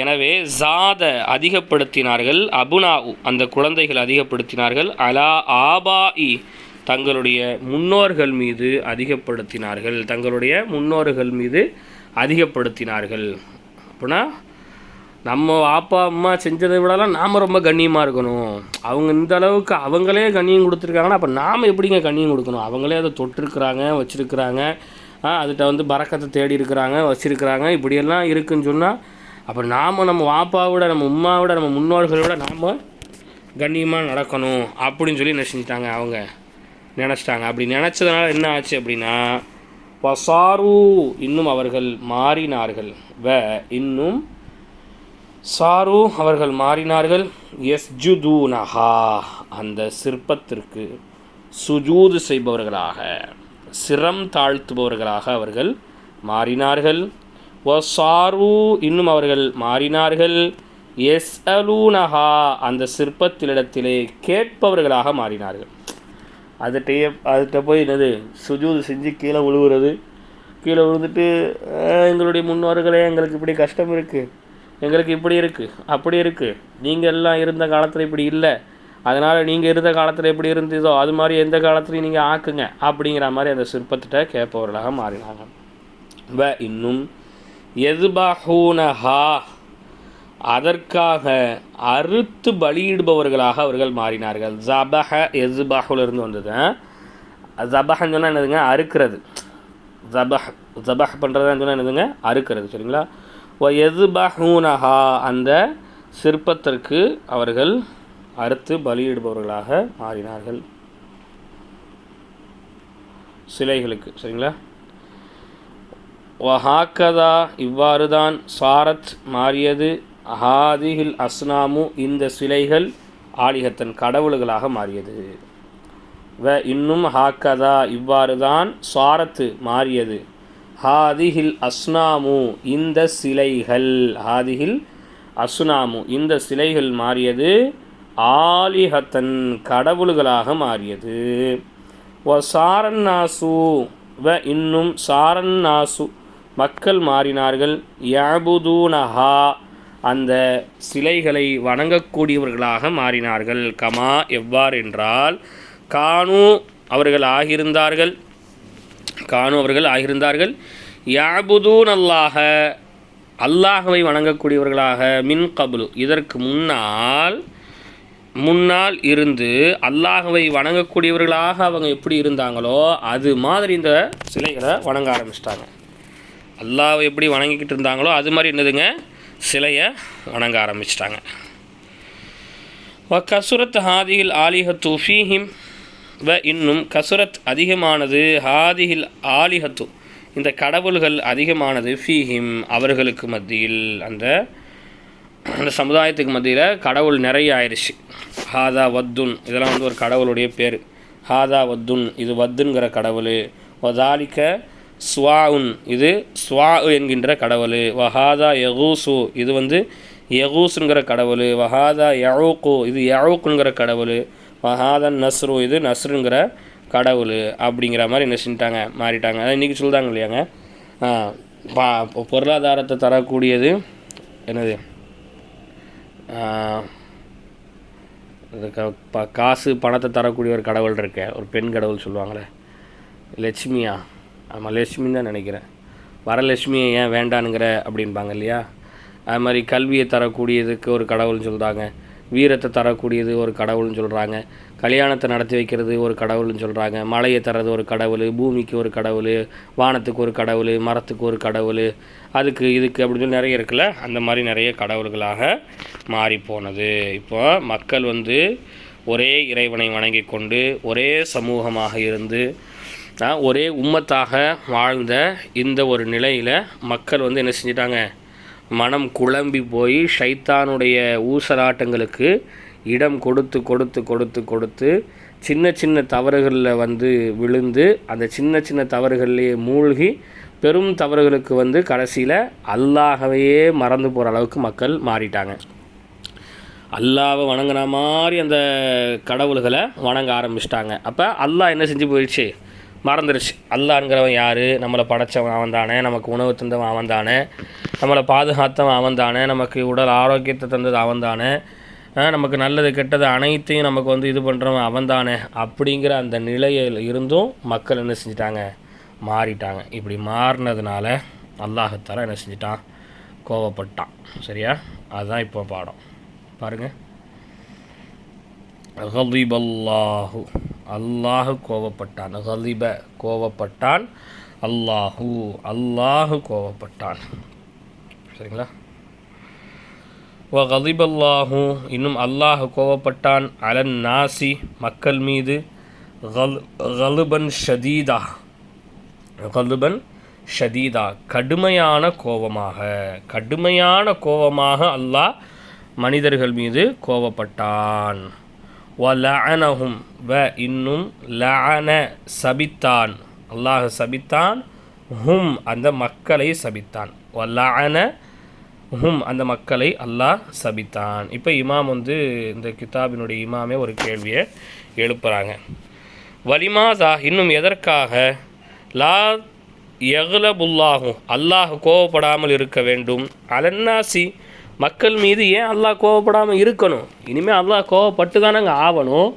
எனவே ஜாத அதிகப்படுத்தினார்கள், அபுனாவு அந்த குழந்தைகள் அதிகப்படுத்தினார்கள், அலா ஆபாஇ தங்களுடைய முன்னோர்கள் மீது அதிகப்படுத்தினார்கள், தங்களுடைய முன்னோர்கள் மீது அதிகப்படுத்தினார்கள். அப்படின்னா நம்ம அப்பா அம்மா செஞ்சதை விடலாம் நாம் ரொம்ப கண்ணியமாக இருக்கணும். அவங்க இந்த அளவுக்கு அவங்களே கண்ணியம் கொடுத்துருக்காங்கன்னா அப்போ நாம் எப்படிங்க கண்ணியம் கொடுக்கணும்? அவங்களே அதை தொட்டிருக்கிறாங்க, வச்சுருக்கிறாங்க, அதுகிட்ட வந்து பறக்கத்தை தேடி இருக்கிறாங்க, வச்சுருக்கிறாங்க, இப்படியெல்லாம் இருக்குதுன்னு சொன்னால் அப்போ நாம் நம்ம வாப்பாவோட, நம்ம உம்மாவோட, நம்ம முன்னோர்களோட நாம் கண்ணியமாக நடக்கணும் அப்படின்னு சொல்லி என்ன செஞ்சிட்டாங்க, அவங்க நினச்சிட்டாங்க. அப்படி நினச்சதுனால என்ன ஆச்சு அப்படின்னா, வசாரு இன்னும் அவர்கள் மாறினார்கள், இன்னும் சாரு அவர்கள் மாறினார்கள், யஸ்ஜுதூனஹா அந்த சிற்பத்திற்கு சுஜூது செய்பவர்களாக, சிரம் தாழ்த்துபவர்களாக அவர்கள் மாறினார்கள். வசாரு இன்னும் அவர்கள் மாறினார்கள், யஸ்அலூனஹா அந்த சிற்பத்திலிடத்திலே கேட்பவர்களாக மாறினார்கள். அதுகிட்ட போய் என்னது சுஜூது செஞ்சு கீழே விழுவுறது, கீழே விழுந்துட்டு எங்களுடைய முன்னோர்களே எங்களுக்கு இப்படி கஷ்டம் இருக்குது, எங்களுக்கு இப்படி இருக்குது, அப்படி இருக்குது, நீங்கள் எல்லாம் இருந்த காலத்தில் இப்படி இல்லை, அதனால் நீங்கள் இருந்த காலத்தில் எப்படி இருந்ததோ அது மாதிரி எந்த காலத்துலையும் நீங்கள் ஆக்குங்க அப்படிங்கிற மாதிரி அந்த சிற்பத்திட்ட கேட்பவர்களாக மாறினாங்க. இன்னும் எதுபஹூனஹா அதற்காக அறுத்து பலியிடுபவர்களாக அவர்கள் மாறினார்கள். ஜபஹ எதுபஹுலிருந்து வந்தது. ஜபஹன்னு சொன்னால் என்னதுங்க, அறுக்கிறது. ஜபஹ் பண்ணுறதுன்னு சொன்னால் என்னதுங்க, அறுக்கிறது. சரிங்களா? எதுபஹூனஹா அந்த சிற்பத்திற்கு அவர்கள் அறுத்து பலியிடுபவர்களாக மாறினார்கள், சிலைகளுக்கு. சரிங்களா? வஹாக்கதா இவ்வாறு தான் சாரத் மாறியது, ஹாதிஹில் அஸ்னாமு இந்த சிலைகள் ஆலிஹத்தன் கடவுள்களாக மாறியது. இன்னும் ஹாக்கதா இவ்வாறு தான் சாரத்து மாறியது, ஹாதிஹில் அஸ்னாமு இந்த சிலைகள், ஹாதிஹில் அஸ்னாமு இந்த சிலைகள் மாறியது, ஆலிஹத்தன் கடவுள்களாக மாறியது. சாரன்னாசு இன்னும் சாரன்னாசு மக்கள் மாறினார்கள், யஅபுதூனஹா அந்த சிலைகளை வணங்கக்கூடியவர்களாக மாறினார்கள். கமா எவ்வாறு என்றால், கானு அவர்கள் ஆகியிருந்தார்கள், யஅபுதூன் அல்லாஹ அல்லாஹ்வை வணங்கக்கூடியவர்களாக, மின் கபுலு இதற்கு முன்னால் இருந்து அல்லாஹ்வை வணங்கக்கூடியவர்களாக அவங்க எப்படி இருந்தாங்களோ அது மாதிரி இந்த சிலைகளை வணங்க ஆரம்பிச்சிட்டாங்க. அல்லாஹ்வை எப்படி வணங்கிக்கிட்டு இருந்தாங்களோ அது மாதிரி என்னதுங்க, சிலையை வணங்க ஆரம்பிச்சிட்டாங்க. கசுரத் ஹாதிஹில் ஆலிஹத்து ஃபீஹிம் இன்னும் கசுரத் அதிகமானது, ஹாதிஹில் ஆலிஹத்து இந்த கடவுள்கள் அதிகமானது, ஃபீஹிம் அவர்களுக்கு மத்தியில், அந்த சமுதாயத்துக்கு மத்தியில் கடவுள் நிறைய ஆயிடுச்சு. ஹாதா வத்துன் இதெல்லாம் வந்து ஒரு கடவுளுடைய பேர். ஹாதா வத்துன் இது வத்துங்கிற கடவுள், வதாலிக்க ஸ்வாஉன் இது ஸ்வா என்கின்ற கடவுள், வஹாதா யகூசு இது வந்து யகூஸுங்கிற கடவுள், வஹாதா யஊக்கு இது யஊக்குங்கிற கடவுள், வஹாதா நஸ்ரு இது நஸ்ருங்கிற கடவுள் அப்படிங்கிற மாதிரி என்ன செஞ்சிட்டாங்க, மாறிட்டாங்க. அதான் இன்றைக்கி சொல்கிறாங்க இல்லையாங்க, பொருளாதாரத்தை தரக்கூடியது என்னது, காசு பணத்தை தரக்கூடிய ஒரு கடவுள் இருக்க, ஒரு பெண் கடவுள் சொல்லுவாங்களே, லட்சுமியா, ஆமாம் லட்சுமின்னு தான் நினைக்கிறேன். வரலட்சுமியை ஏன் வேண்டானுங்கிற அப்படின்பாங்க இல்லையா, அது மாதிரி கல்வியை தரக்கூடியதுக்கு ஒரு கடவுள்னு சொல்கிறாங்க, வீரத்தை தரக்கூடியது ஒரு கடவுள்னு சொல்கிறாங்க, கல்யாணத்தை நடத்தி வைக்கிறது ஒரு கடவுள்னு சொல்கிறாங்க, மழையை தர்றது ஒரு கடவுள், பூமிக்கு ஒரு கடவுள், வானத்துக்கு ஒரு கடவுள், மரத்துக்கு ஒரு கடவுள், அதுக்கு இதுக்கு அப்படின்னு சொல்லி நிறைய இருக்குல்ல, அந்த மாதிரி நிறைய கடவுள்களாக மாறி போனது. இப்போ மக்கள் வந்து ஒரே இறைவனை வணங்கி கொண்டு ஒரே சமூகமாக இருந்து ஒரே உம்மத்தாக வாழ்ந்த இந்த ஒரு நிலையில் மக்கள் வந்து என்ன செஞ்சிட்டாங்க, மனம் குழம்பி போய் ஷைத்தானுடைய ஊசலாட்டங்களுக்கு இடம் கொடுத்து கொடுத்து கொடுத்து கொடுத்து சின்ன சின்ன தவறுகளில் வந்து விழுந்து அந்த சின்ன சின்ன தவறுகள்லேயே மூழ்கி பெரும் தவறுகளுக்கு வந்து கடைசியில் அல்லாஹவையே மறந்து போகிற அளவுக்கு மக்கள் மாறிட்டாங்க. அல்லாவை வணங்கின மாதிரி அந்த கடவுள்களை வணங்க ஆரம்பிச்சிட்டாங்க. அப்போ அல்லாஹ் என்ன செஞ்சு போயிடுச்சு, மறந்துடுச்சு. அல்லாஹ்ங்கிறவன் யார், நம்மளை படைச்சவன் அவன் தானே, நமக்கு உணவு தந்தவன் அவன் தானே, நம்மளை பாதுகாத்தவன் அவன் தானே, நமக்கு உடல் ஆரோக்கியத்தை தந்தது அவன் தானே, நமக்கு நல்லது கெட்டது அனைத்தையும் நமக்கு இது பண்ணுறவன் அவன் தானே அப்படிங்கிற அந்த நிலையில் இருந்தும் மக்கள் என்ன செஞ்சிட்டாங்க, மாறிட்டாங்க. இப்படி மாறினதுனால அல்லாஹ்தாலா என்ன செஞ்சிட்டான், கோவப்பட்டான். சரியா? அதுதான் இப்போ பாடம் பாருங்கள். கலிபல்லாஹு, அல்லாஹு கோவப்பட்டான். கலிப கோவப்பட்டான், அல்லாஹு அல்லாஹு கோவப்பட்டான். சரிங்களா? கலிபல்லாஹு, இன்னும் அல்லாஹு கோவப்பட்டான். அலன் நாசி, மக்கள் மீது. கலுபன் ஷதீதா, கலுபன் ஷதீதா, கடுமையான கோபமாக, கடுமையான கோபமாக அல்லாஹ் மனிதர்கள் மீது கோவப்பட்டான். வலஅனஹும், இன்னும் லஅன சபித்தான், அல்லாஹ் சபித்தான். ஹும், அந்த மக்களை சபித்தான். வலஅன ஹும், அந்த மக்களை அல்லாஹ் சபித்தான். இப்போ இமாம் இந்த கிதாபினுடைய இமாமே ஒரு கேள்வியை எழுப்புறாங்க. வலிமாதா, இன்னும் எதற்காக, லா யக்லபுல்லாஹு, அல்லாஹ் கோவப்படாமல் இருக்க வேண்டும். அலன்னாசி, மக்கள் மீது ஏன் அல்லாஹ் கோவப்படாமல் இருக்கணும்? இனிமேல் அல்லாஹ் கோவப்பட்டு தானங்க ஆகணும்.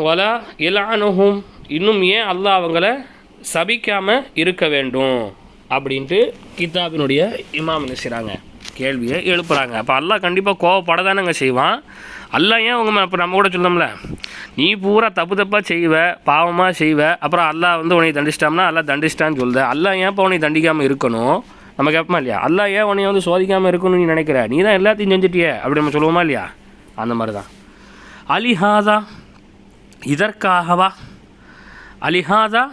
வலா இலானுஹும், இன்னும் ஏன் அல்லாஹ் அவங்கள சபிக்காமல் இருக்க வேண்டும் அப்படின்ட்டு கிதாபினுடைய இமாம் என்ன செய்கிறாங்க, கேள்வியை எழுப்புறாங்க. அப்போ அல்லாஹ் கண்டிப்பாக கோவப்பட தானங்க செய்வான். அல்லாஹ் ஏன் அவங்க இப்போ நம்ம கூட சொல்லணும்ல, நீ பூரா தப்பாக செய்வ, பாவமாக செய்வ, அப்புறம் அல்லாஹ் உன்னை தண்டிச்சிட்டாம்னா அல்லாஹ் தண்டிச்சிட்டான்னு சொல்லுத. அல்லாஹ் ஏன் இப்போ உன்னை தண்டிக்காமல் இருக்கணும் நம்ம கேட்போமா இல்லையா? அல்லாஹ் ஏன் உன்னை சோதிக்காமல் இருக்கணும்னு நீ நினைக்கிற, நீ தான் எல்லாத்தையும் செஞ்சுட்டியே அப்படி நம்ம சொல்லுவோமா இல்லையா? அந்த மாதிரி தான். அலிஹாதா, இதற்காகவா, அலிஹாதா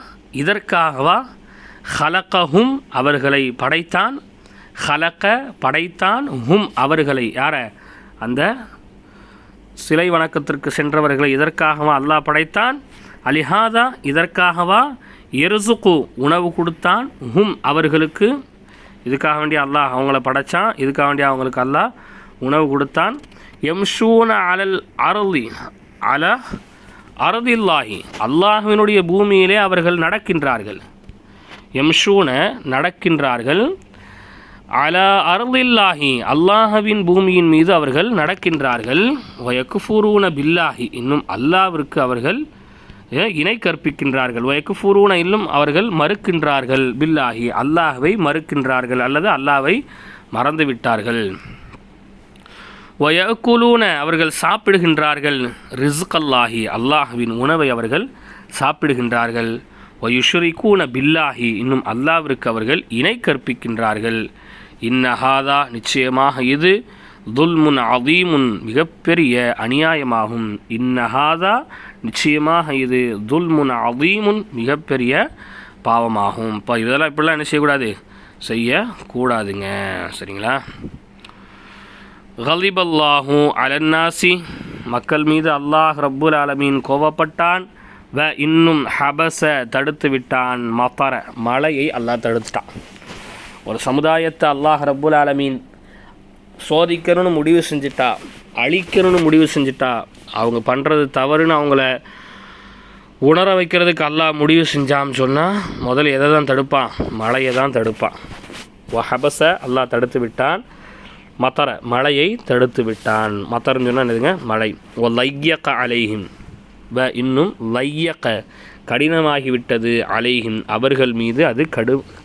இதற்காகவா, ஹலக்கஹும் அவர்களை படைத்தான், ஹலக்க படைத்தான், ஹும் அவர்களை, யார, அந்த சிலை வணக்கத்திற்கு சென்றவர்களை இதற்காகவா அல்லாஹ் படைத்தான். அலிஹாதா இதற்காகவா, எருசுக்கு உணவு கொடுத்தான், ஹும் அவர்களுக்கு, இதுக்காக வேண்டிய அல்லாஹ் அவங்கள படைத்தான், இதுக்காக வேண்டிய அவங்களுக்கு அல்லாஹ் உணவு கொடுத்தான். எம்ஷூன அலல் அருளி, அல அருதில்லாஹி, அல்லாஹ்வினுடைய பூமியிலே அவர்கள் நடக்கின்றார்கள். எம்ஷூன நடக்கின்றார்கள், அல அருதில்லாஹி அல்லாஹ்வின் பூமியின் மீது அவர்கள் நடக்கின்றார்கள். வயக்குஃபுரூன பில்லாஹி, இன்னும் அல்லாஹ்விற்கு அவர்கள் இணை கற்பிக்கின்றார்கள். வயக்குஃபுரூன, இன்னும் அவர்கள் மறுக்கின்றார்கள். பில்லாஹி அல்லாஹ்வை மறுக்கின்றார்கள் அல்லது அல்லாஹ்வை மறந்துவிட்டார்கள். வயக்குலூன அவர்கள் சாப்பிடுகின்றார்கள். ரிஸ்கல்லாஹி அல்லாஹ்வின் உணவை அவர்கள் சாப்பிடுகின்றார்கள். வயுஷ்ரிகூன பில்லாஹி, இன்னும் அல்லாஹ்விற்கு அவர்கள் இணை கற்பிக்கின்றார்கள். இன்னஹாதா நிச்சயமாக இது, துல்முன் அதீமுன் மிகப்பெரிய அநியாயமாகும். இன்னஹாதா நிச்சயமாக இது, துல்முன் அதீமுன் மிகப்பெரிய பாவமாகும். இப்போ இதெல்லாம் இப்படிலாம் என்ன செய்யக்கூடாது, செய்யக்கூடாதுங்க. சரிங்களா? கலிபல்லாஹு அலன்னாசி, மக்கள் மீது அல்லாஹ் ரப்புல் ஆலமீன் கோவப்பட்டான். இன்னும் ஹபஸ தடுத்து விட்டான். மத்தர மழையை அல்லாஹ் தடுத்துட்டான். ஒரு சமுதாயத்தை அல்லாஹ் ரப்புல் ஆலமீன் சோதிக்கணும்னு முடிவு செஞ்சுட்டா, அழிக்கணும்னு முடிவு செஞ்சுட்டா, அவங்க பண்ணுறது தவறுன்னு அவங்கள உணர வைக்கிறதுக்கு அல்லாஹ் முடிவு செஞ்சான்னு சொன்னால் முதல்ல எதை தான் தடுப்பான், மழையை தான் தடுப்பான். ஹபஸ அல்லாஹ் தடுத்து விட்டான். மத்தர மழையை தடுத்து விட்டான். மத்தர்ன்னு சொன்னால் என்னதுங்க, மழை. ஓ லையக்க அலைஹிம், இன்னும் லையக்க கடினமாகிவிட்டது, அலைஹிம் அவர்கள் மீது அது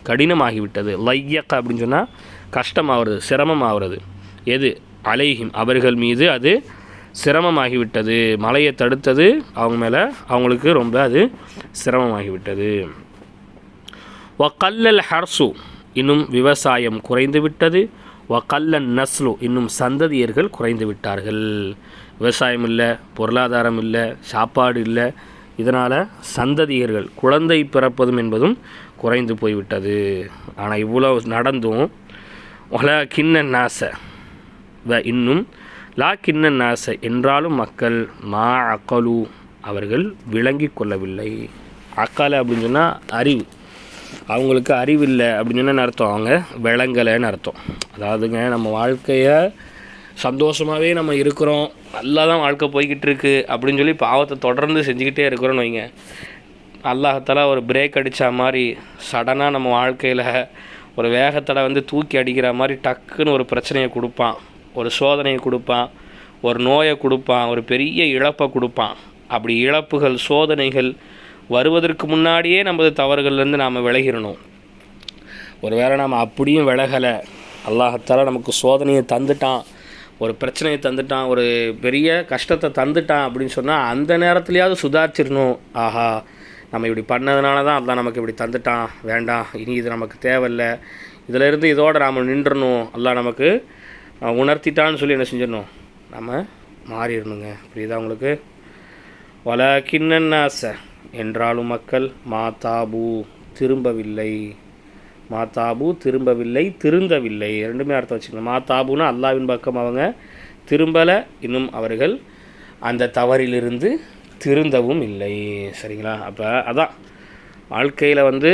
கடினமாகிவிட்டது. லையக்க அப்படின்னு சொன்னால் கஷ்டமாகிறது, சிரமமாகிறது. எது, அலைஹிம் அவர்கள் மீது அது சிரமமாகிவிட்டது. மழையை தடுத்தது அவங்க மேலே, அவங்களுக்கு ரொம்ப அது சிரமமாகிவிட்டது. வக்கல்லல் ஹர்சு, இன்னும் விவசாயம் குறைந்து விட்டது. வக்கல்லன் நஸ்லு, இன்னும் சந்ததியர்கள் குறைந்து விட்டார்கள். விவசாயம் இல்லை, பொருளாதாரம் இல்லை, சாப்பாடு இல்லை, இதனால் சந்ததியர்கள் குழந்தை பிறப்பதும் என்பதும் குறைந்து போய்விட்டது. ஆனால் இவ்வளோ நடந்தும் ஒலா கிண்ண நாச, இன்னும் லா கிண்ண நாச என்றாலும் மக்கள் மா அக்கலு அவர்கள் விளங்கி கொள்ளவில்லை. அக்கால அப்படின்னு சொன்னால் அறிவு, அவங்களுக்கு அறிவில்லை அப்படின்னு சொன்னால் அர்த்தம், அவங்க விளங்கலைன்னு அர்த்தம். அதாவதுங்க, நம்ம வாழ்க்கையை சந்தோஷமாகவே நம்ம இருக்கிறோம், நல்லா தான் வாழ்க்கை போய்கிட்டு இருக்குது அப்படின்னு சொல்லி பாவத்தை தொடர்ந்து செஞ்சுக்கிட்டே இருக்கிறோன்னு வைங்க, அல்லாஹாலா ஒரு பிரேக் அடித்தா மாதிரி சடனாக நம்ம வாழ்க்கையில் ஒரு வேகத்தடை வந்து தூக்கி அடிக்கிற மாதிரி டக்குன்னு ஒரு பிரச்சனையை கொடுப்பான், ஒரு சோதனையை கொடுப்பான், ஒரு நோயை கொடுப்பான், ஒரு பெரிய இழப்பை கொடுப்பான். அப்படி இழப்புகள் சோதனைகள் வருவதற்கு முன்னாடியே நமது தவறுகள்லேருந்து நாம் விலகிடணும். ஒரு வேளை நாம் அப்படியும் விலகலை, அல்லாஹாலா நமக்கு சோதனையை தந்துட்டான், ஒரு பிரச்சனையை தந்துட்டான், ஒரு பெரிய கஷ்டத்தை தந்துட்டான் அப்படின்னு சொன்னால் அந்த நேரத்துலையாவது சுதாரிச்சிடணும். ஆஹா, நம்ம இப்படி பண்ணதுனால தான் அல்லாஹ் நமக்கு இப்படி தந்துட்டான், வேண்டாம் இனி இது நமக்கு தேவையில்லை, இதிலேருந்து இதோடு நாம் நின்றணும், அல்லாஹ் நமக்கு உணர்த்திட்டான்னு சொல்லி என்ன செஞ்சிடணும், நம்ம மாறிடணுங்க. புரியுதா உங்களுக்கு? வலக்கின்னாச என்றாலும் மக்கள் மாதாபு திரும்பவில்லை, மாதாபு திரும்பவில்லை, திருந்தவில்லை, ரெண்டுமே அர்த்தம் வச்சுக்கணும். மாதாபுன்னா அல்லாவின் பக்கம் அவங்க திரும்பலை, இன்னும் அவர்கள் அந்த தவறிலிருந்து திருந்தவும் இல்லை. சரிங்களா? அப்போ அதான் வாழ்க்கையில் வந்து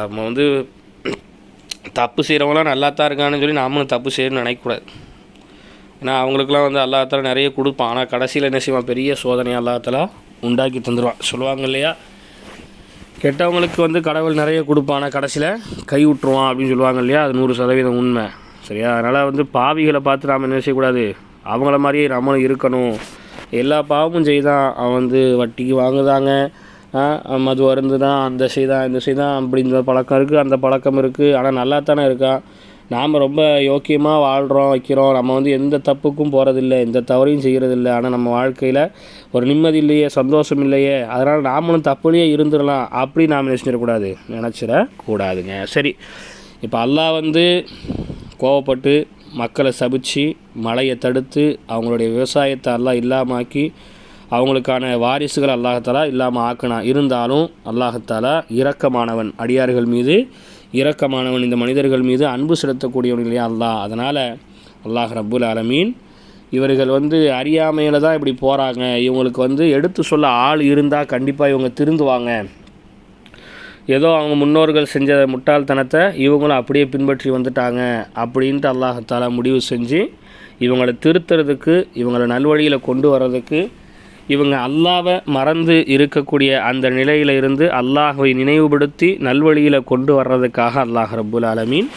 நம்ம வந்து தப்பு செய்கிறவங்களாம் நல்லா தான் இருக்கான்னு சொல்லி நாமளும் தப்பு செய்யணும்னு நினைக்கக்கூடாது. ஏன்னா அவங்களுக்குலாம் வந்து அல்லாஹ்தாலா நிறைய கொடுப்பான், ஆனால் கடைசியில் என்ன செய்வான், பெரிய சோதனையை அல்லாஹ்தாலா உண்டாக்கி தந்துடுவான். சொல்லுவாங்க இல்லையா, கெட்டவங்களுக்கு வந்து கடவுள் நிறைய கொடுப்பான், ஆனால் கடைசியில் கை விட்டுருவான் அப்படின்னு சொல்லுவாங்க இல்லையா, அது 100% உண்மை. சரியா? அதனால் வந்து பாவிகளை பார்த்து நாம் என்ன செய்யக்கூடாது, அவங்கள மாதிரியே நம்மளும் இருக்கணும். எல்லா பாவமும் செய்தான், அவன் வந்து வட்டிக்கு வாங்குதாங்க, மது அருந்து தான், அந்த செய்தான் இந்த செய்தான், அப்படின்ற பழக்கம் இருக்குது, அந்த பழக்கம் இருக்குது, ஆனால் நல்லா தானே இருக்கான். நாம் ரொம்ப யோக்கியமாக வாழ்கிறோம் வைக்கிறோம், நம்ம வந்து எந்த தப்புக்கும் போகிறதில்லை, எந்த தவறையும் செய்கிறதில்லை, ஆனால் நம்ம வாழ்க்கையில் ஒரு நிம்மதி இல்லையே, சந்தோஷம் இல்லையே, அதனால் நாமளும் தப்புலேயே இருந்துடலாம் அப்படி நாம் நினச்சிடக்கூடாதுங்க. சரி, இப்போ அல்லாஹ் வந்து கோவப்பட்டு மக்களை சபிச்சு மழையை தடுத்து அவங்களுடைய விவசாயத்தை அல்லாஹ் இல்லாமாக்கி அவங்களுக்கான வாரிசுகள் அல்லாஹாலா இல்லாமல் ஆக்கினான். இருந்தாலும் அல்லாஹாலா இரக்கமானவன், அடியார்கள் மீது இரக்கமானவன், இந்த மனிதர்கள் மீது அன்பு செலுத்தக்கூடியவன் இல்லையா அல்லாஹ். அதனால் அல்லாஹ் ரப்புல் ஆலமீன் இவர்கள் வந்து அறியாமையில் தான் இப்படி போகிறாங்க, இவங்களுக்கு வந்து எடுத்து சொல்ல ஆள் இருந்தால் கண்டிப்பாக இவங்க திருந்துவாங்க, ஏதோ அவங்க முன்னோர்கள் செஞ்ச முட்டாள்தனத்தை இவங்களும் அப்படியே பின்பற்றி வந்துட்டாங்க அப்படின்ட்டு அல்லாஹாலா முடிவு செஞ்சு இவங்களை திருத்துறதுக்கு, இவங்களை நல்வழியில் கொண்டு வர்றதுக்கு, இவங்க அல்லாஹ்வை மறந்து இருக்கக்கூடிய அந்த நிலையில் இருந்து அல்லாஹ்வை நினைவுபடுத்தி நல்வழியில் கொண்டு வர்றதுக்காக அல்லாஹ் ரப்புல் ஆலமீன்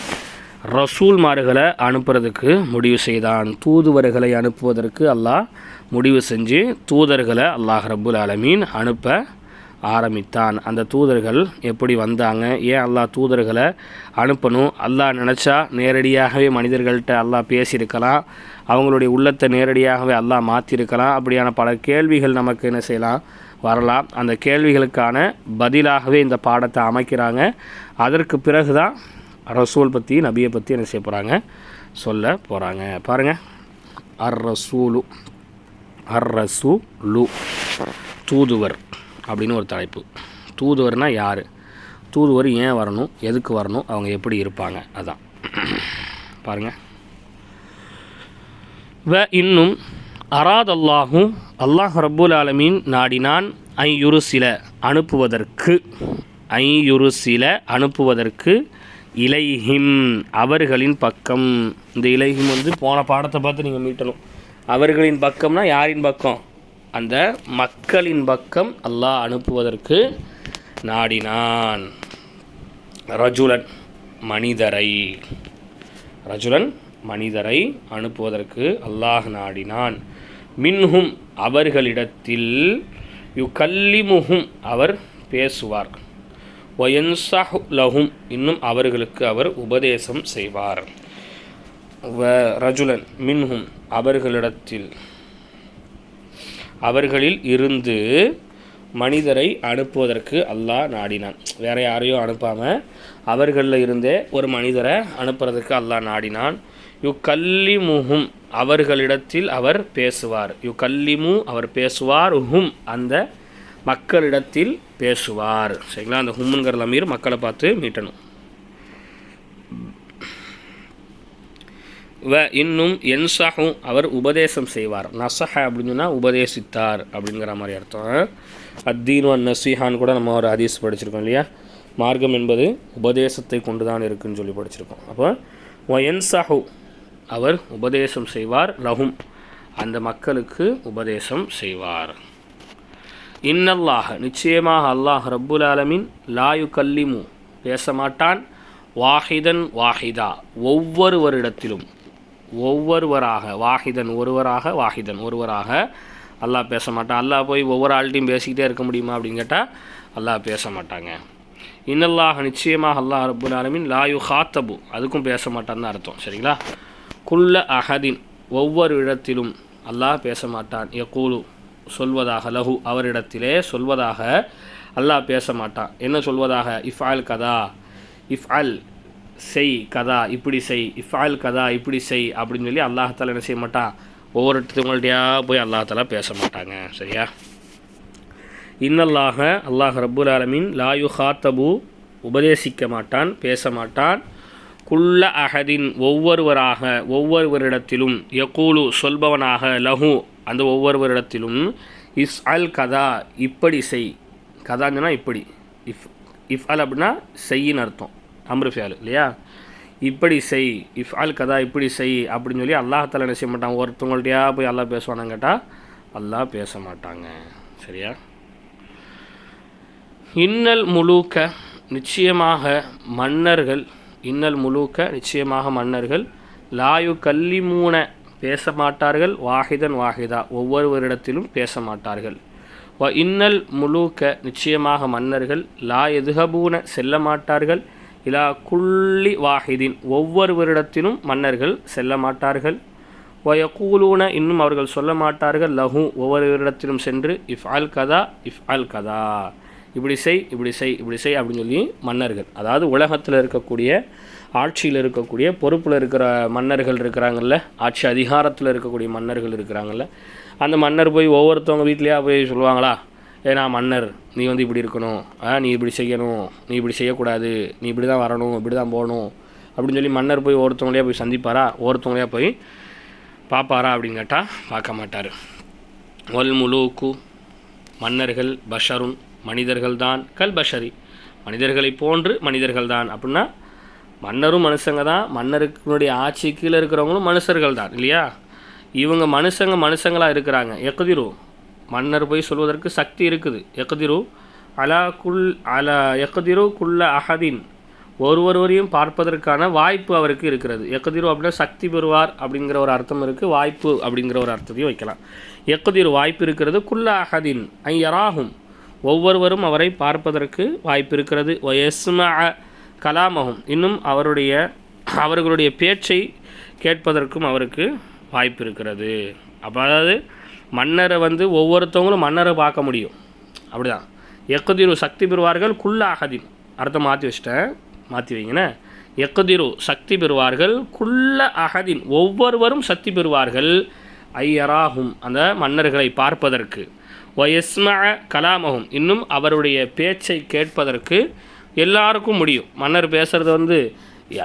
ரசூல்மார்களை அனுப்புறதுக்கு முடிவு செய்தான். தூதுவர்களை அனுப்புவதற்கு அல்லாஹ் முடிவு செஞ்சு தூதர்களை அல்லாஹ் ரப்புல் ஆலமீன் அனுப்ப ஆரம்பித்தான். அந்த தூதர்கள் எப்படி வந்தாங்க, ஏன் அல்லாஹ் தூதர்களை அனுப்பணும், அல்லாஹ் நினச்சா நேரடியாகவே மனிதர்கள்ட்ட அல்லாஹ் பேசியிருக்கலாம், அவங்களுடைய உள்ளத்தை நேரடியாகவே அல்லாஹ் மாற்றிருக்கலாம். அப்படியான பல கேள்விகள் நமக்கு என்ன செய்யலாம், வரலாம். அந்த கேள்விகளுக்கான பதிலாகவே இந்த பாடத்தை அமைக்கிறாங்க. அதற்கு பிறகு தான் ரசூல் பற்றி, நபியை பற்றி என்ன செய்ய போகிறாங்க, சொல்ல போகிறாங்க. பாருங்கள், அர் ரசூலு தூதுவர் அப்படின்னு ஒரு தலைப்பு. தூதுவர்னால் யார், தூதுவர் ஏன் வரணும், எதுக்கு வரணும், அவங்க எப்படி இருப்பாங்க, அதான் பாருங்கள். இன்னும் அராதல்லாஹும் அல்லாஹ் ரப்புல் ஆலமீன் நாடினான் ஐயுருசில அனுப்புவதற்கு இலைஹிம் அவர்களின் பக்கம். இந்த இலைஹிம் வந்து போன பாடத்தை பார்த்து நீங்கள் மீட்டணும். அவர்களின் பக்கம்னா யாரின் பக்கம், அந்த மக்களின் பக்கம் அல்லாஹ் அனுப்புவதற்கு நாடினான். ரஜுலன் மனிதரை அனுப்புவதற்கு அல்லாஹ் நாடினான். மின்ஹும் அவர்களிடத்தில், யுகல்லிமுஹும் அவர் பேசுவார், வயன்ஸஹு லஹும் இன்னும் அவர்களுக்கு அவர் உபதேசம் செய்வார். ரஜுலன் மின்ஹும் அவர்களில் இருந்து மனிதரை அனுப்புவதற்கு அல்லாஹ் நாடினான். வேறு யாரையும் அனுப்பாமல் அவர்களில் இருந்தே ஒரு மனிதரை அனுப்புறதுக்கு அல்லாஹ் நாடினான். யுகல்லிமுஹும் அவர்களிடத்தில் அவர் பேசுவார், யுகல்லிமு அவர் பேசுவார், ஹும் அந்த மக்களிடத்தில் பேசுவார். சரிங்களா? அந்த ஹும்ங்கிற லமீர் மக்களை பார்த்து மீட்டணும். இன்னும் என்சஹும் அவர் உபதேசம் செய்வார். நசஹ அப்படின்னு சொன்னால் உபதேசித்தார் அப்படிங்கிற மாதிரி அர்த்தம். அத்தீனு நசீஹான்னு கூட நம்ம ஒரு ஹதீஸ் படிச்சிருக்கோம் இல்லையா, மார்க்கம் என்பது உபதேசத்தை கொண்டு தான் இருக்குன்னு சொல்லி படிச்சிருக்கோம். அப்போ என்சஹு அவர் உபதேசம் செய்வார், லஹும் அந்த மக்களுக்கு உபதேசம் செய்வார். இன்னல்லாஹ நிச்சயமாக அல்லாஹ் ரப்புல் ஆலமீன் லா யுகல்லிமு பேச மாட்டான், வாஹிதன் வாஹிதா ஒவ்வொருவரிடத்திலும், ஒவ்வொருவராக, வாஹிதன் ஒருவராக, வாஹிதன் ஒருவராக அல்லாஹ் பேச மாட்டான். அல்லாஹ் போய் ஒவ்வொரு ஆள்கிட்டையும் பேசிக்கிட்டே இருக்க முடியுமா அப்படின்னு கேட்டால் அல்லாஹ் பேச மாட்டாங்க. இன்னல்லாஹ நிச்சயமாக அல்லாஹ் ரப்புல் ஆலமீன் லா யுகாத்தபு அதுக்கும் பேச மாட்டான்னு தான் அர்த்தம். சரிங்களா? குல்ல அஹதின் ஒவ்வொரு இடத்திலும் அல்லாஹ் பேச மாட்டான். யகூலு சொல்வதாக, லஹு அவரிடத்திலே சொல்வதாக அல்லாஹ் பேச மாட்டான். என்ன சொல்வதாக? இஃப்அல் கதா, இஃப்அல் செய், கதா இப்படி செய், இஃப்அல் கதா இப்படி செய் அப்படின்னு சொல்லி அல்லாஹால என்ன செய்ய மாட்டான், ஒவ்வொருத்தவங்கள்ட்டையா போய் அல்லாஹால பேச மாட்டாங்க. சரியா? இன்னல்லாஹ அல்லாஹ் ரப்புல் ஆலமீன் லா யுகாத்தபு உபதேசிக்க மாட்டான், பேச மாட்டான். குல்ல அஹதின் ஒவ்வொருவராக, ஒவ்வொருவரிடத்திலும், யகூலு சொல்பவனாக, லஹு அந்த ஒவ்வொருவரிடத்திலும், இஸ்அல் கதா இப்படி செய், கதான்னா இப்படி, இஃப்அல் அப்படின்னா செய்யின்னு அர்த்தம், அம்ரு ஃபியால் இல்லையா? இப்படி செய், இஃப்அல் கதா இப்படி செய் அப்படின்னு சொல்லி அல்லாஹால என்ன செய்ய மாட்டான், ஒருத்தவங்கள்ட்டையா போய் அல்லாஹ் பேசுவானான்னு கேட்டால் அல்லாஹ் பேச மாட்டாங்க. சரியா? இன்னல் முலூக்க நிச்சயமாக மன்னர்கள், இன்னல் முலூக்க நிச்சயமாக மன்னர்கள், லாயு கல்லிமூன பேச மாட்டார்கள், வாஹிதன் வாஹிதா ஒவ்வொருவரிடத்திலும் பேச மாட்டார்கள். வ இன்னல் முலூக்க நிச்சயமாக மன்னர்கள், லா எதுஹபூன செல்ல மாட்டார்கள், இலா குல்லி வாஹிதின் ஒவ்வொருவரிடத்திலும் மன்னர்கள் செல்ல மாட்டார்கள். வயகூலூன இன்னும் அவர்கள் சொல்ல மாட்டார்கள், லஹு ஒவ்வொருவரிடத்திலும் சென்று, இஃப்அல் கதா இஃப்அல் கதா இப்படி செய் இப்படி செய் இப்படி செய் அப்படின்னு சொல்லி மன்னர்கள், அதாவது உலகத்தில் இருக்கக்கூடிய, ஆட்சியில் இருக்கக்கூடிய, பொறுப்பில் இருக்கிற மன்னர்கள் இருக்கிறாங்கல்ல, ஆட்சி அதிகாரத்தில் இருக்கக்கூடிய மன்னர்கள் இருக்கிறாங்கல்ல, அந்த மன்னர் போய் ஒவ்வொருத்தவங்க வீட்லையா போய் சொல்லுவாங்களா, ஏன்னா மன்னர் நீ வந்து இப்படி இருக்கணும், நீ இப்படி செய்யணும், நீ இப்படி செய்யக்கூடாது, நீ இப்படி தான் வரணும், இப்படி தான் போகணும் அப்படின்னு சொல்லி மன்னர் போய் ஒவ்வொருத்தவங்களையா போய் சந்திப்பாரா, ஒவ்வொருத்தவங்களையா போய் பார்ப்பாரா அப்படின்னு கேட்டால் பார்க்க மாட்டார். வல் முலூக்கு மன்னர்கள், பஷருன் மனிதர்கள்தான், கல் பஷரி மனிதர்களை போன்று மனிதர்கள்தான். அப்படின்னா மன்னரும் மனுஷங்க தான், மன்னருக்குனுடைய ஆட்சி கீழே இருக்கிறவங்களும் மனுஷர்கள் தான் இல்லையா? இவங்க மனுஷங்களாக இருக்கிறாங்க. எக்திரு மன்னர் போய் சொல்வதற்கு சக்தி இருக்குது. எக்திரு எக்திரு குல்ல அஹதின் ஒருவரையும் பார்ப்பதற்கான வாய்ப்பு அவருக்கு இருக்கிறது. எக்திரு அப்படின்னா சக்தி பெறுவார் அப்படிங்கிற ஒரு அர்த்தம் இருக்குது, வாய்ப்பு அப்படிங்கிற ஒரு அர்த்தத்தையும் வைக்கலாம். எக்திரு வாய்ப்பு இருக்கிறது, குல்ல அஹதின் ஐயராகும் ஒவ்வொருவரும் அவரை பார்ப்பதற்கு வாய்ப்பு இருக்கிறது. வயஸ்ம கலாமகும் இன்னும் அவர்களுடைய பேச்சை கேட்பதற்கும் அவருக்கு வாய்ப்பு இருக்கிறது. அப்போ அதாவது மன்னரை வந்து ஒவ்வொருத்தவங்களும் மன்னரை பார்க்க முடியும், அப்படிதான். எக்குதிரு சக்தி பெறுவார்கள், குல்ல அகதின் அர்த்தம் மாற்றி வைங்கண்ணே. எக்குதிரு சக்தி பெறுவார்கள், குல்ல அகதின் ஒவ்வொருவரும் சக்தி பெறுவார்கள், ஐயராகும் அந்த மன்னர்களை பார்ப்பதற்கு. வயஸ்ம கலாமகும் இன்னும் அவருடைய பேச்சை கேட்பதற்கு எல்லாருக்கும் முடியும். மன்னர் பேசுகிறது வந்து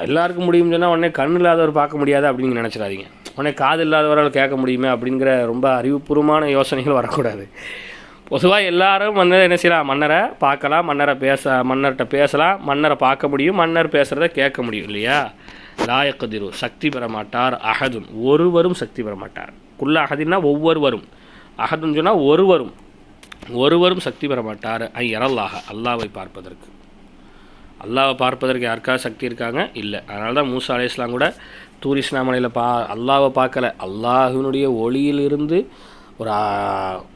எல்லாருக்கும் முடியும்னு சொன்னால் உடனே கண் இல்லாதவர் பார்க்க முடியாது அப்படின்னு நினச்சிடாதீங்க. உடனே காது இல்லாதவரால் கேட்க முடியுமே அப்படிங்கிற ரொம்ப அறிவுபூர்வமான யோசனைகள் வரக்கூடாது. பொதுவாக எல்லாரும் வந்து என்ன செய்யலாம், மன்னரை பார்க்கலாம், மன்னர்கிட்ட பேசலாம், மன்னரை பார்க்க முடியும், மன்னர் பேசுகிறத கேட்க முடியும் இல்லையா? லாயக்கதிரு சக்தி பெற மாட்டார், அகதுன் ஒருவரும் சக்தி பெற மாட்டார். குல்ல அகதின்னா ஒவ்வொருவரும், அகதுன்னு சொன்னால் ஒருவரும் சக்தி பெற மாட்டார். ஐயரல்லாஹ அல்லாவை பார்ப்பதற்கு. அல்லாவை பார்ப்பதற்கு யாருக்காவது சக்தி இருக்காங்க? இல்லை. அதனால தான் மூசா அலைஹிஸ்ஸலாம் கூட தூரிஸ்னா மலையில் அல்லாவை பார்க்கல, அல்லாஹினுடைய ஒளியிலிருந்து ஒரு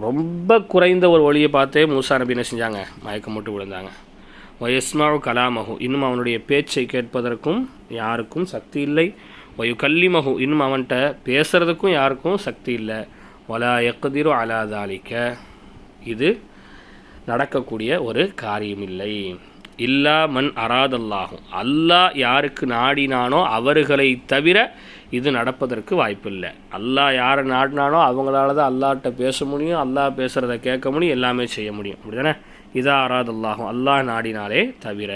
ரொம்ப குறைந்த ஒரு ஒளியை பார்த்தே மூசா நபி என்ன செஞ்சாங்க, மயக்கம் போட்டு விழுந்தாங்க. வயஸ்மாவு கலாமகு இன்னும் அவனுடைய பேச்சை கேட்பதற்கும் யாருக்கும் சக்தி இல்லை. வயு கல்லிமகு இன்னும் அவன்கிட்ட பேசுகிறதுக்கும் யாருக்கும் சக்தி இல்லை. வலா யக்திரு அலா தாலிக்க இது நடக்கக்கூடிய ஒரு காரியமில்லை. இல்லா மன் அராதல்லாகும் அல்லாஹ் யாருக்கு நாடினானோ அவர்களை தவிர இது நடப்பதற்கு வாய்ப்பில்லை. அல்லாஹ் யாரை நாடினானோ அவங்களால தான் அல்லாஹ்கிட்ட பேச முடியும், அல்லாஹ் பேசுகிறத கேட்க முடியும், எல்லாமே செய்ய முடியும். அப்படி தானே? இதா அராதல்லாகும் அல்லாஹ் நாடினாலே தவிர.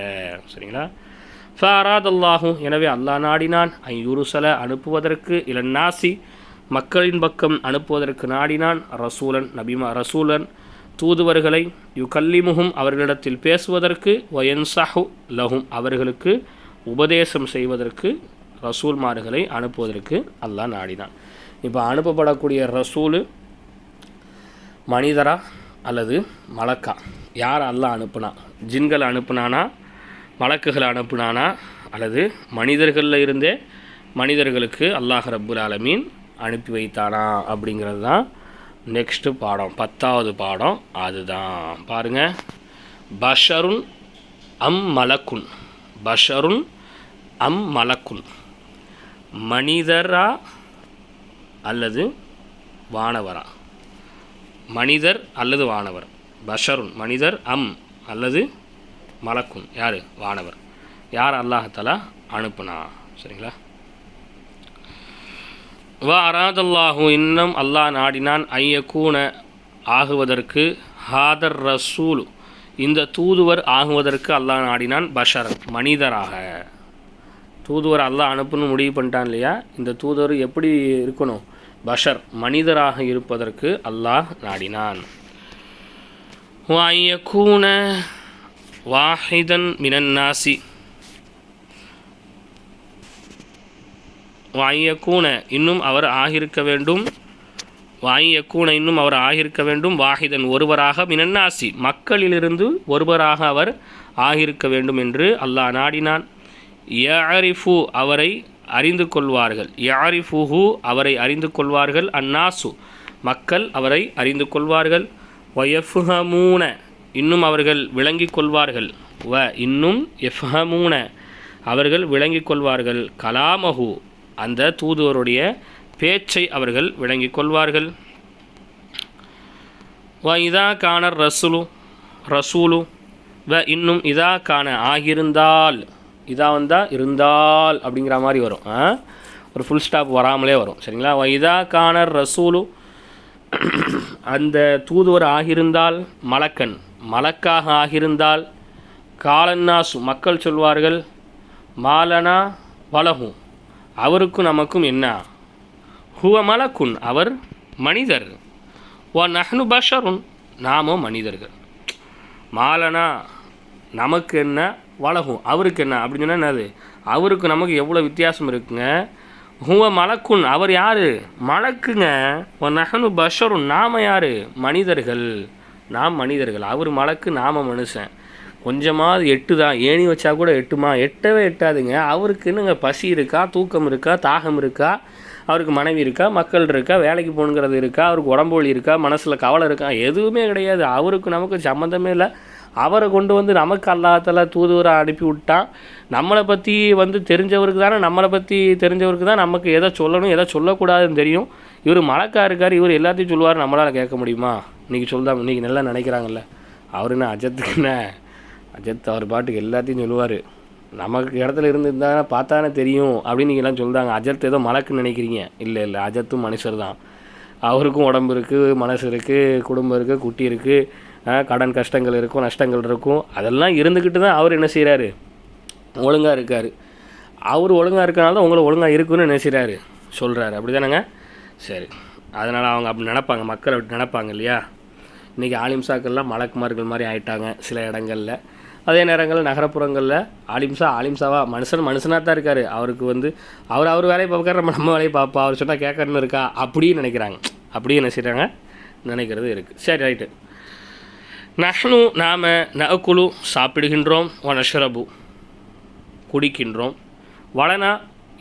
சரிங்களா? ஃபராதல்லாகும் எனவே அல்லாஹ் நாடினான். யுருசல அனுப்புவதற்கு இளநாசி மக்களின் பக்கம் அனுப்புவதற்கு நாடினான். ரசூலன் தூதுவர்களை யுகல்லிமுகும் அவர்களிடத்தில் பேசுவதற்கு, வயன்சஹு லஹும் அவர்களுக்கு உபதேசம் செய்வதற்கு ரசூல்மார்களை அனுப்புவதற்கு அல்லாஹ் நாடினான். இப்போ அனுப்பப்படக்கூடிய ரசூலு மனிதரா அல்லது மலக்கா? யார் அல்லாஹ் அனுப்புனா? ஜின்களை அனுப்புனானா, மலக்குகளை அனுப்புனானா, அல்லது மனிதர்களில் இருந்தே மனிதர்களுக்கு அல்லாஹ் ரப்புல் ஆலமீன் அனுப்பி வைத்தானா? அப்படிங்கிறது தான் நெக்ஸ்ட்டு பாடம், 10வது பாடம். அதுதான் பாருங்கள். பஷருன் அம் மலக்குன். பஷருன் அம் மலக்குன். மனிதரா அல்லது வானவரா? மனிதர் அல்லது வானவர். பஷருன் மனிதர், அம் அல்லது மலக்குன் யார்? வானவர். யார் அல்லாஹ்தஆலா அனுப்புனா? சரிங்களா? வ அராதல்லாஹு, இன்னும் அல்லாஹ் நாடினான், ஐயக்கூன ஆகுவதற்கு, ஹாதர் ரசூல் இந்த தூதுவர் ஆகுவதற்கு அல்லாஹ் நாடினான், பஷர் மனிதராக. தூதுவர் அல்லாஹ் அனுப்புன்னு முடிவு பண்ணிட்டான் இல்லையா? இந்த தூதுவர் எப்படி இருக்கணும்? பஷர் மனிதராக இருப்பதற்கு அல்லாஹ் நாடினான். ஐயக்கூன வாஹிதன் மினன்னாசி. வாயக்கூன இன்னும் அவர் ஆகியிருக்க வேண்டும். வாயக்கூன இன்னும் அவர் ஆகியிருக்க வேண்டும். வாஹிதன் ஒருவராக, மினன்னாசி மக்களிலிருந்து ஒருவராக அவர் ஆகியிருக்க வேண்டும் என்று அல்லாஹ் நாடினான். யஅரிஃபு அவரை அறிந்து கொள்வார்கள். யஅரிஃபுஹு அவரை அறிந்து கொள்வார்கள். அன்னாசு மக்கள் அவரை அறிந்து கொள்வார்கள். வயஃப்ஹமூன இன்னும் அவர்கள் விளங்கிக் கொள்வார்கள். இன்னும் எஃப்ஹமூன அவர்கள் விளங்கிக் கொள்வார்கள். கலாமஹு அந்த தூதுவருடைய பேச்சை அவர்கள் விளங்கிக் கொள்வார்கள். இதா கானர் ரசூலு இன்னும் இதா கான ஆகியிருந்தால், இதா வந்தால் இருந்தால் அப்படிங்கிற மாதிரி வரும். ஒரு ஃபுல் ஸ்டாப் வராமலே வரும். சரிங்களா? இதா கானர் ரசூலு அந்த தூதுவர் ஆகியிருந்தால், மலக்கன் மலக்காக ஆகியிருந்தால், காலன்னாசு மக்கள் சொல்வார்கள், மாலனா வலஹு அவருக்கும் நமக்கும் என்ன, ஹுவ மலக்குன் அவர் மனிதர், வ நஹ்னு பஷருன் நாமோ மனிதர்கள். மாலனா நமக்கு என்ன, வலஹு அவருக்கு என்ன அப்படின்னு சொன்னால் என்னது? அவருக்கு நமக்கு எவ்வளோ வித்தியாசம் இருக்குங்க. ஹுவ மலக்குன் அவர் யார்? மலக்குங்க. வ நஹ்னு பஷருன் நாம் யார்? மனிதர்கள். நாம் மனிதர்கள். அவர் மலக்கு, நாம் மனுஷன். கொஞ்சமாவது எட்டு தான், ஏணி வச்சா கூட எட்டுமா? எட்டவே எட்டாதுங்க. அவருக்கு என்னங்க பசி இருக்கா, தூக்கம் இருக்கா, தாகம் இருக்கா, அவருக்கு மனைவி இருக்கா, மக்கள் இருக்கா, வேலைக்கு போகணுங்கிறது இருக்கா, அவருக்கு உடம்பு வலி இருக்கா, மனசில் கவலை இருக்கா? எதுவுமே கிடையாது. அவருக்கு நமக்கு சம்மந்தமே இல்லை. அவரை கொண்டு வந்து நமக்கு அல்லாஹ்தஆலா தூதுவரை அனுப்பி விட்டான். நம்மளை பற்றி தெரிஞ்சவருக்கு தானே, நம்மளை பற்றி தெரிஞ்சவருக்கு தான் நமக்கு எதை சொல்லணும் எதை சொல்லக்கூடாதுன்னு தெரியும். இவர் மலக்கா இருக்கார், இவர் எல்லாத்தையும் சொல்லுவார், நம்மளால் கேட்க முடியுமா? இன்றைக்கி சொல்லுதான், இன்றைக்கி நல்லா நினைக்கிறாங்கல்ல. அவர் என்ன அஜத்துக்கு என்ன? அஜத் அவர் பாட்டுக்கு எல்லாத்தையும் சொல்லுவார். நமக்கு இடத்துல இருந்துருந்தானே பார்த்தானே தெரியும் அப்படின்னு நீங்கள்லாம் சொல்கிறாங்க. அஜத் ஏதோ மலக்குன்னு நினைக்கிறீங்க. இல்லை இல்லை, அஜத்தும் மனுஷர் தான். அவருக்கும் உடம்பு இருக்குது, மனசு இருக்குது, குடும்பம் இருக்குது, குட்டி இருக்குது, கடன் கஷ்டங்கள் இருக்கும், நஷ்டங்கள் இருக்கும். அதெல்லாம் இருந்துக்கிட்டு தான் அவர் என்ன செய்கிறாரு? ஒழுங்காக இருக்கார். அவர் ஒழுங்காக இருக்கனால தான் உங்களை ஒழுங்காக இருக்குன்னு என்ன செய்கிறாரு? சொல்கிறாரு. அப்படி தானேங்க? சரி, அதனால் அவங்க அப்படி நினப்பாங்க, மக்கள் அப்படி நினப்பாங்க இல்லையா? இன்றைக்கி ஆலிம்சாக்கள்லாம் மலக்குமார்கள் மாதிரி ஆகிட்டாங்க சில இடங்களில். அதே நேரங்களில் நகரப்புறங்களில் ஆலிம்சாவாக மனுஷனாக தான் இருக்கார். அவருக்கு அவர் வேலையை பார்க்குற, நம்ம வேலையை பார்ப்போம். அவர் சொன்னால் கேட்கறன்னு இருக்கா அப்படின்னு நினைக்கிறாங்க. அப்படியே என்ன செய்கிறாங்க? நினைக்கிறது இருக்குது. சரி, ரைட்டு. நஹ்னு நாம், நஅகுலு சாப்பிடுகின்றோம், வ நஷ்ரபு குடிக்கின்றோம், வலனா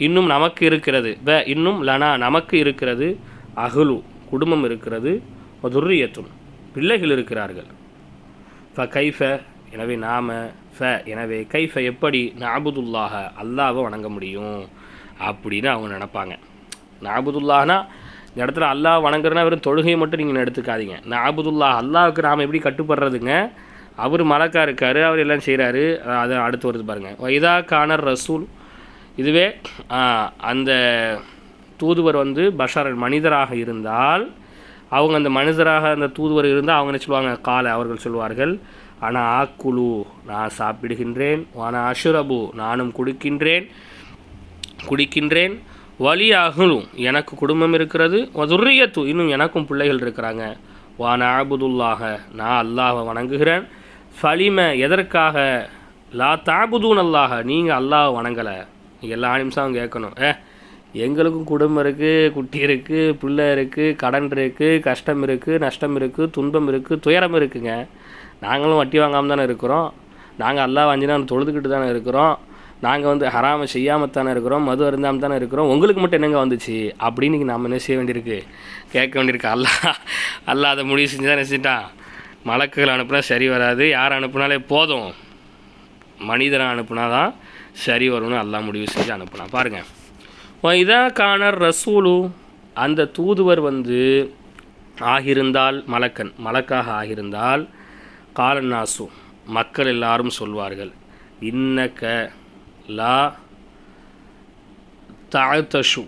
இன்னும் நமக்கு இருக்கிறது, இன்னும் லனா நமக்கு இருக்கிறது, அஹ்லு குடும்பம் இருக்கிறது, வ துர்ரியத்துன் பிள்ளைகள் இருக்கிறார்கள், ஃப கைஃப எனவே நாம, ஃப எனவே கைஃப எப்படி, நஅபுதுல்லாஹ அல்லாஹ்வை வணங்க முடியும் அப்படின்னு அவங்க நினப்பாங்க. நஅபுதுல்லாஹ்னா இந்த இடத்துல அல்லாஹ் வணங்குறதுனா வெறும் தொழுகையை மட்டும் நீங்கள் எடுத்துக்காதீங்க. நஅபுதுல்லாஹ் அல்லாஹ்வுக்கு நாம் எப்படி கட்டுப்படுறதுங்க? அவர் மலக்கா இருக்கார், அவர் எல்லாம் செய்கிறாரு. அது அடுத்து வருது பாருங்கள். வைதா கானர் ரசூல் இதுவே அந்த தூதுவர் பஷர் மனிதராக இருந்தால், அவங்க அந்த மனிதராக அந்த தூதுவர் இருந்தால் அவங்க என்ன சொல்லுவாங்க? கால அவர்கள் சொல்வார்கள், ஆனால் ஆக்குலு நான் சாப்பிடுகின்றேன், வானா அஷுரபு நானும் குடிக்கின்றேன், வலி அகுலு எனக்கு குடும்பம் இருக்கிறது, வதுர்ரியத்து இன்னும் எனக்கும் பிள்ளைகள் இருக்கிறாங்க, வானா அபுதுல்லாக நான் அல்லாஹை வணங்குகிறேன், ஃபலிம எதற்காக, லா தாபுதூன் அல்லாஹ நீங்கள் அல்லாஹ் வணங்கலை. நீங்கள் எல்லா நிமிஷம் கேட்கணும், எங்களுக்கும் குடும்பம் இருக்குது, குட்டி இருக்குது, பிள்ளை இருக்குது, கடன் இருக்குது, கஷ்டம் இருக்குது, நஷ்டம் இருக்குது, துன்பம் இருக்குது, துயரம் இருக்குங்க. நாங்களும் வட்டி வாங்காமல் தானே இருக்கிறோம். நாங்கள் அல்லாஹ் அஞ்சு நாள் தொழுதுகிட்டு தானே இருக்கிறோம். நாங்கள் வந்து ஹராமை செய்யாமல் தானே இருக்கிறோம், மது அருந்தாமல் தானே இருக்கிறோம். உங்களுக்கு மட்டும் என்னங்க வந்துச்சு அப்படின்னு நாம் என்ன செய்ய வேண்டியிருக்கு, கேட்க வேண்டியிருக்கு. அல்லாஹ் அதை முடிவு செஞ்சு தான் நினச்சிட்டான். மலக்குகள் அனுப்புனா சரி வராது, யார் அனுப்புனாலே போதும், மனிதனை அனுப்புனா தான் சரி வரும்னு அல்லாஹ் முடிவு செஞ்சு அனுப்புனான். பாருங்கள், இதா காணர் ரசூலு, அந்த தூதுவர் வந்து ஆகியிருந்தால், மலக்காக ஆகியிருந்தால், காலன்னாசு, மக்கள் எல்லாரும் சொல்வார்கள், இன்னக்க லா தாழ்த்தஷு,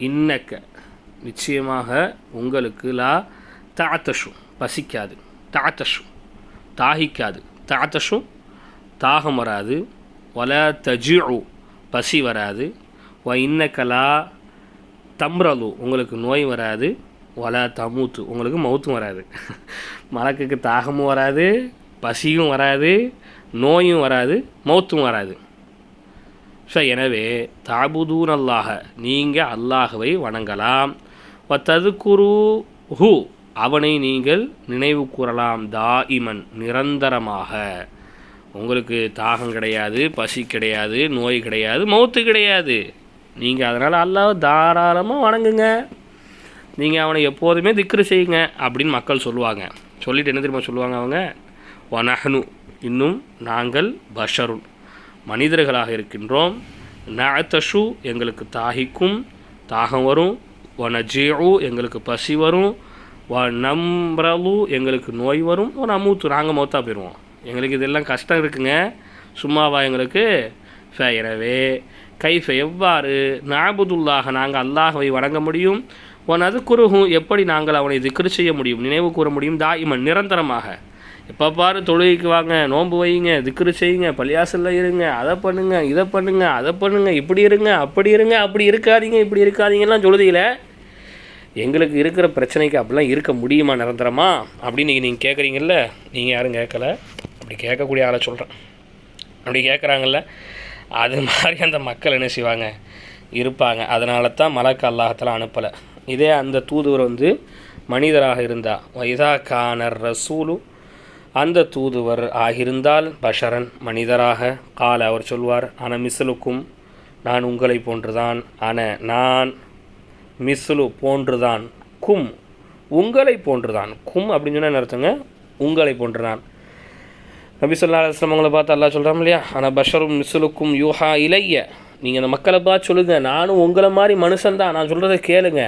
இன்னக்க நிச்சயமாக உங்களுக்கு, லா தாத்தஷு பசிக்காது, தாத்தஷு தாகிக்காது, தாத்தஷு தாகம் வராது, வல தஜிஉ பசி வராது, இன்னக்கலா தம்ரலு உங்களுக்கு நோய் வராது, வல தமூத்து உங்களுக்கு மௌத்தும் வராது. மலக்குக்கு தாகமும் வராது, பசியும் வராது, நோயும் வராது, மௌத்தும் வராது. ஸோ எனவே தாபுதூன் அல்லாஹ, நீங்கள் அல்லாஹவை வணங்கலாம், ததுகுரு ஹூ அவனை நீங்கள் நினைவு கூறலாம், தாயிமன் நிரந்தரமாக. உங்களுக்கு தாகம் கிடையாது, பசி கிடையாது, நோய் கிடையாது, மௌத்து கிடையாது. நீங்கள் அதனால் அல்லாஹ் தாராளமாக வணங்குங்க, நீங்கள் அவனை எப்போதுமே திக்ரு செய்யுங்க அப்படின்னு மக்கள் சொல்லுவாங்க. சொல்லிவிட்டு என்ன தெரியுமா சொல்லுவாங்க அவங்க, வனஹனு இன்னும் நாங்கள் பஷருன் மனிதர்களாக இருக்கின்றோம், நஅதஷு எங்களுக்கு தாகிக்கும், தாகம் வரும், வனஜிஉ எங்களுக்கு பசி வரும், நம்ரலு எங்களுக்கு நோய் வரும், நமூத்து நாங்கள் மௌத்தா போயிடுவோம், எங்களுக்கு இதெல்லாம் கஷ்டம் இருக்குங்க, சும்மாவா எங்களுக்கு. எனவே கைஃப எவ்வாறு நாபுதுல்லாக நாங்கள் அல்லாஹவை வணங்க முடியும், அதுக்குருகும் எப்படி நாங்கள் அவனை திக்ரு செய்ய முடியும், நினைவு கூற முடியும், தாயிமன் நிரந்தரமாக. எப்போ பாரு தொழுகைக்கு வாங்க, நோன்பு வைங்க, திக்ரு செய்யுங்க, பள்ளியாசலில் இருங்க, அதை பண்ணுங்க, இதை பண்ணுங்க, அதை பண்ணுங்க, இப்படி இருங்க, அப்படி இருங்க, அப்படி இருக்காதீங்க, இப்படி இருக்காதீங்கலாம் சொல்லுதீங்களே, எங்களுக்கு இருக்கிற பிரச்சனைக்கு அப்படிலாம் இருக்க முடியுமா நிரந்தரமா அப்படின்னு நீங்கள் கேட்குறீங்கல்ல. நீங்கள் யாரும் கேட்கல, அப்படி கேட்கக்கூடிய ஆளை சொல்கிறேன். அப்படி கேட்குறாங்கல்ல, அது மாதிரி அந்த மக்கள் என்ன செய்வாங்க, இருப்பாங்க. அதனால தான் மலக்கு அல்லாஹத்தால அனுப்பலை. இதே அந்த தூதுவர் வந்து மனிதராக இருந்தால், வைதா கானர் ரசூலு அந்த தூதுவர் ஆகியிருந்தால், பஷரன் மனிதராக, கால அவர் சொல்வார், அன மிஸ்லுக்கும் நான் உங்களை போன்றுதான், நான் மிஸ்லு போன்றுதான், கும் உங்களை போன்றுதான், கும் அப்படின்னு சொன்னால் என்ன அர்த்தங்க, உங்களை போன்றுதான். நபி ஸல்லல்லாஹு அலைஹி வஸல்லம் அவங்களை பார்த்து அல்லாஹ் சொல்கிறான் இல்லையா, ஆனால் பஷரும் மிஸ்லுக்கும் யூஹா இலைய, நீங்கள் அந்த மக்களை பார்த்து சொல்லுங்கள், நானும் உங்களை மாதிரி மனுஷன்தான், நான் சொல்கிறத கேளுங்க,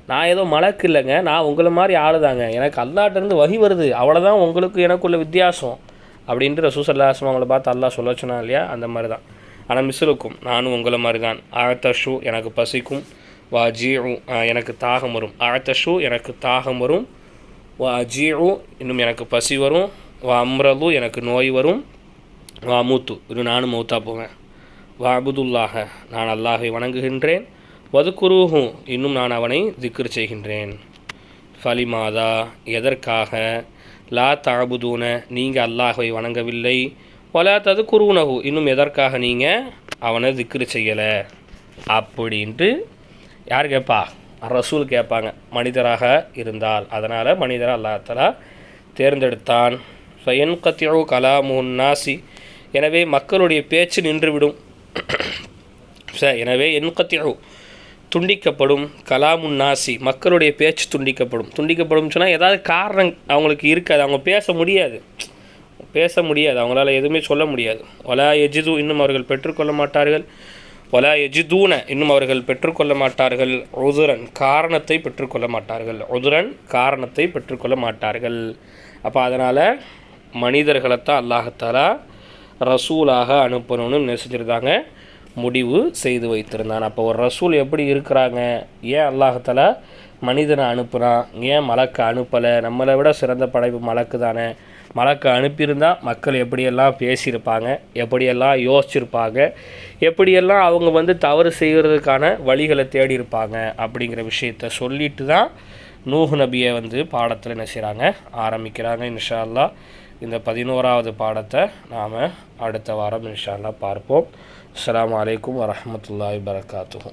நான் ஏதோ மலக்கு இல்லைங்க, நான் உங்களை மாதிரி ஆளுதாங்க, எனக்கு அல்லாஹ்ட்டேருந்து வஹி வருது, அவ்வளோதான் உங்களுக்கு எனக்குள்ள வித்தியாசம் அப்படின்ட்டு ரசூல் ஸல்லல்லாஹு அலைஹி வஸல்லம் அவங்களை பார்த்து அல்லாஹ் சொல்ல சொன்னான் இல்லையா, அந்த மாதிரி தான். ஆனால் மிஸ்லுக்கும் நானும் உங்களை மாதிரி தான், ஆத்தஷு எனக்கு பசிக்கும், வாஜிஉ எனக்கு தாகம் வரும், ஆத்தஷு எனக்கு தாகம் வரும், வாஜிஉ இன்னும் எனக்கு பசி வரும், அம்ரது எனக்கு நோய் வரும், மூத்து இன்னும் நானும் மௌத்தா போவேன், அபுதுல்லாஹ நான் அல்லாஹை வணங்குகின்றேன், வதுக்குருஹு இன்னும் நான் அவனை திக்ர் செய்கின்றேன், ஃபலிமாதா எதற்காக, லா தாபுதூன நீங்கள் அல்லாஹை வணங்கவில்லை, வலா ததுக்குருனஹு இன்னும் எதற்காக நீங்கள் அவனை திக்ர் செய்யலை அப்படின்ட்டு யார் கேட்பா, ரசூல் கேட்பாங்க, மனிதராக இருந்தால். அதனால் மனிதராக அல்லாஹ் தஆலா தேர்ந்தெடுத்தான். ஃபயன்கத்திஉ கலாமுன் நாசி எனவே மக்களுடைய பேச்சு நின்றுவிடும். எனவே என்கத்திஉ துண்டிக்கப்படும், கலாமுன் நாசி மக்களுடைய பேச்சு துண்டிக்கப்படும் சொன்னால் ஏதாவது காரணம் அவங்களுக்கு இருக்காது, அவங்க பேச முடியாது, அவங்களால எதுவுமே சொல்ல முடியாது. வலா எஜிது இன்னும் அவர்கள் பெற்றுக்கொள்ள மாட்டார்கள், வலா எஜிதூன இன்னும் அவர்கள் பெற்றுக்கொள்ள மாட்டார்கள், உதுரன் காரணத்தை பெற்றுக்கொள்ள மாட்டார்கள். அப்போ அதனால் மனிதர்களைத்தான் அல்லாஹத்தாலா ரசூலாக அனுப்பணும்னு நினைச்சிருந்தாங்க, முடிவு செய்து வைத்திருந்தான். அப்போ ஒரு ரசூல் எப்படி இருக்கிறாங்க, ஏன் அல்லாஹத்தாலா மனிதனை அனுப்புகிறான், ஏன் மலக்கை அனுப்பலை, நம்மளை விட சிறந்த படைப்பு மலக்கு தானே, மலக்கை அனுப்பியிருந்தால் மக்கள் எப்படியெல்லாம் பேசியிருப்பாங்க, எப்படியெல்லாம் யோசிச்சிருப்பாங்க, எப்படியெல்லாம் அவங்க தவறு செய்கிறதுக்கான வழிகளை தேடி இருப்பாங்க அப்படிங்கிற விஷயத்த சொல்லிட்டு தான் நூஹ் நபியை பாடத்தில் என்ன செய்கிறாங்க, ஆரம்பிக்கிறாங்க. இன்ஷா அல்லாஹ் இந்த 11வது பாடத்தை நாம் அடுத்த வாரம் இன்ஷா அல்லாஹ் பார்ப்போம். அஸ்ஸலாமு அலைக்கும் வரஹ்மத்துல்லாஹி வபரகாத்துஹு.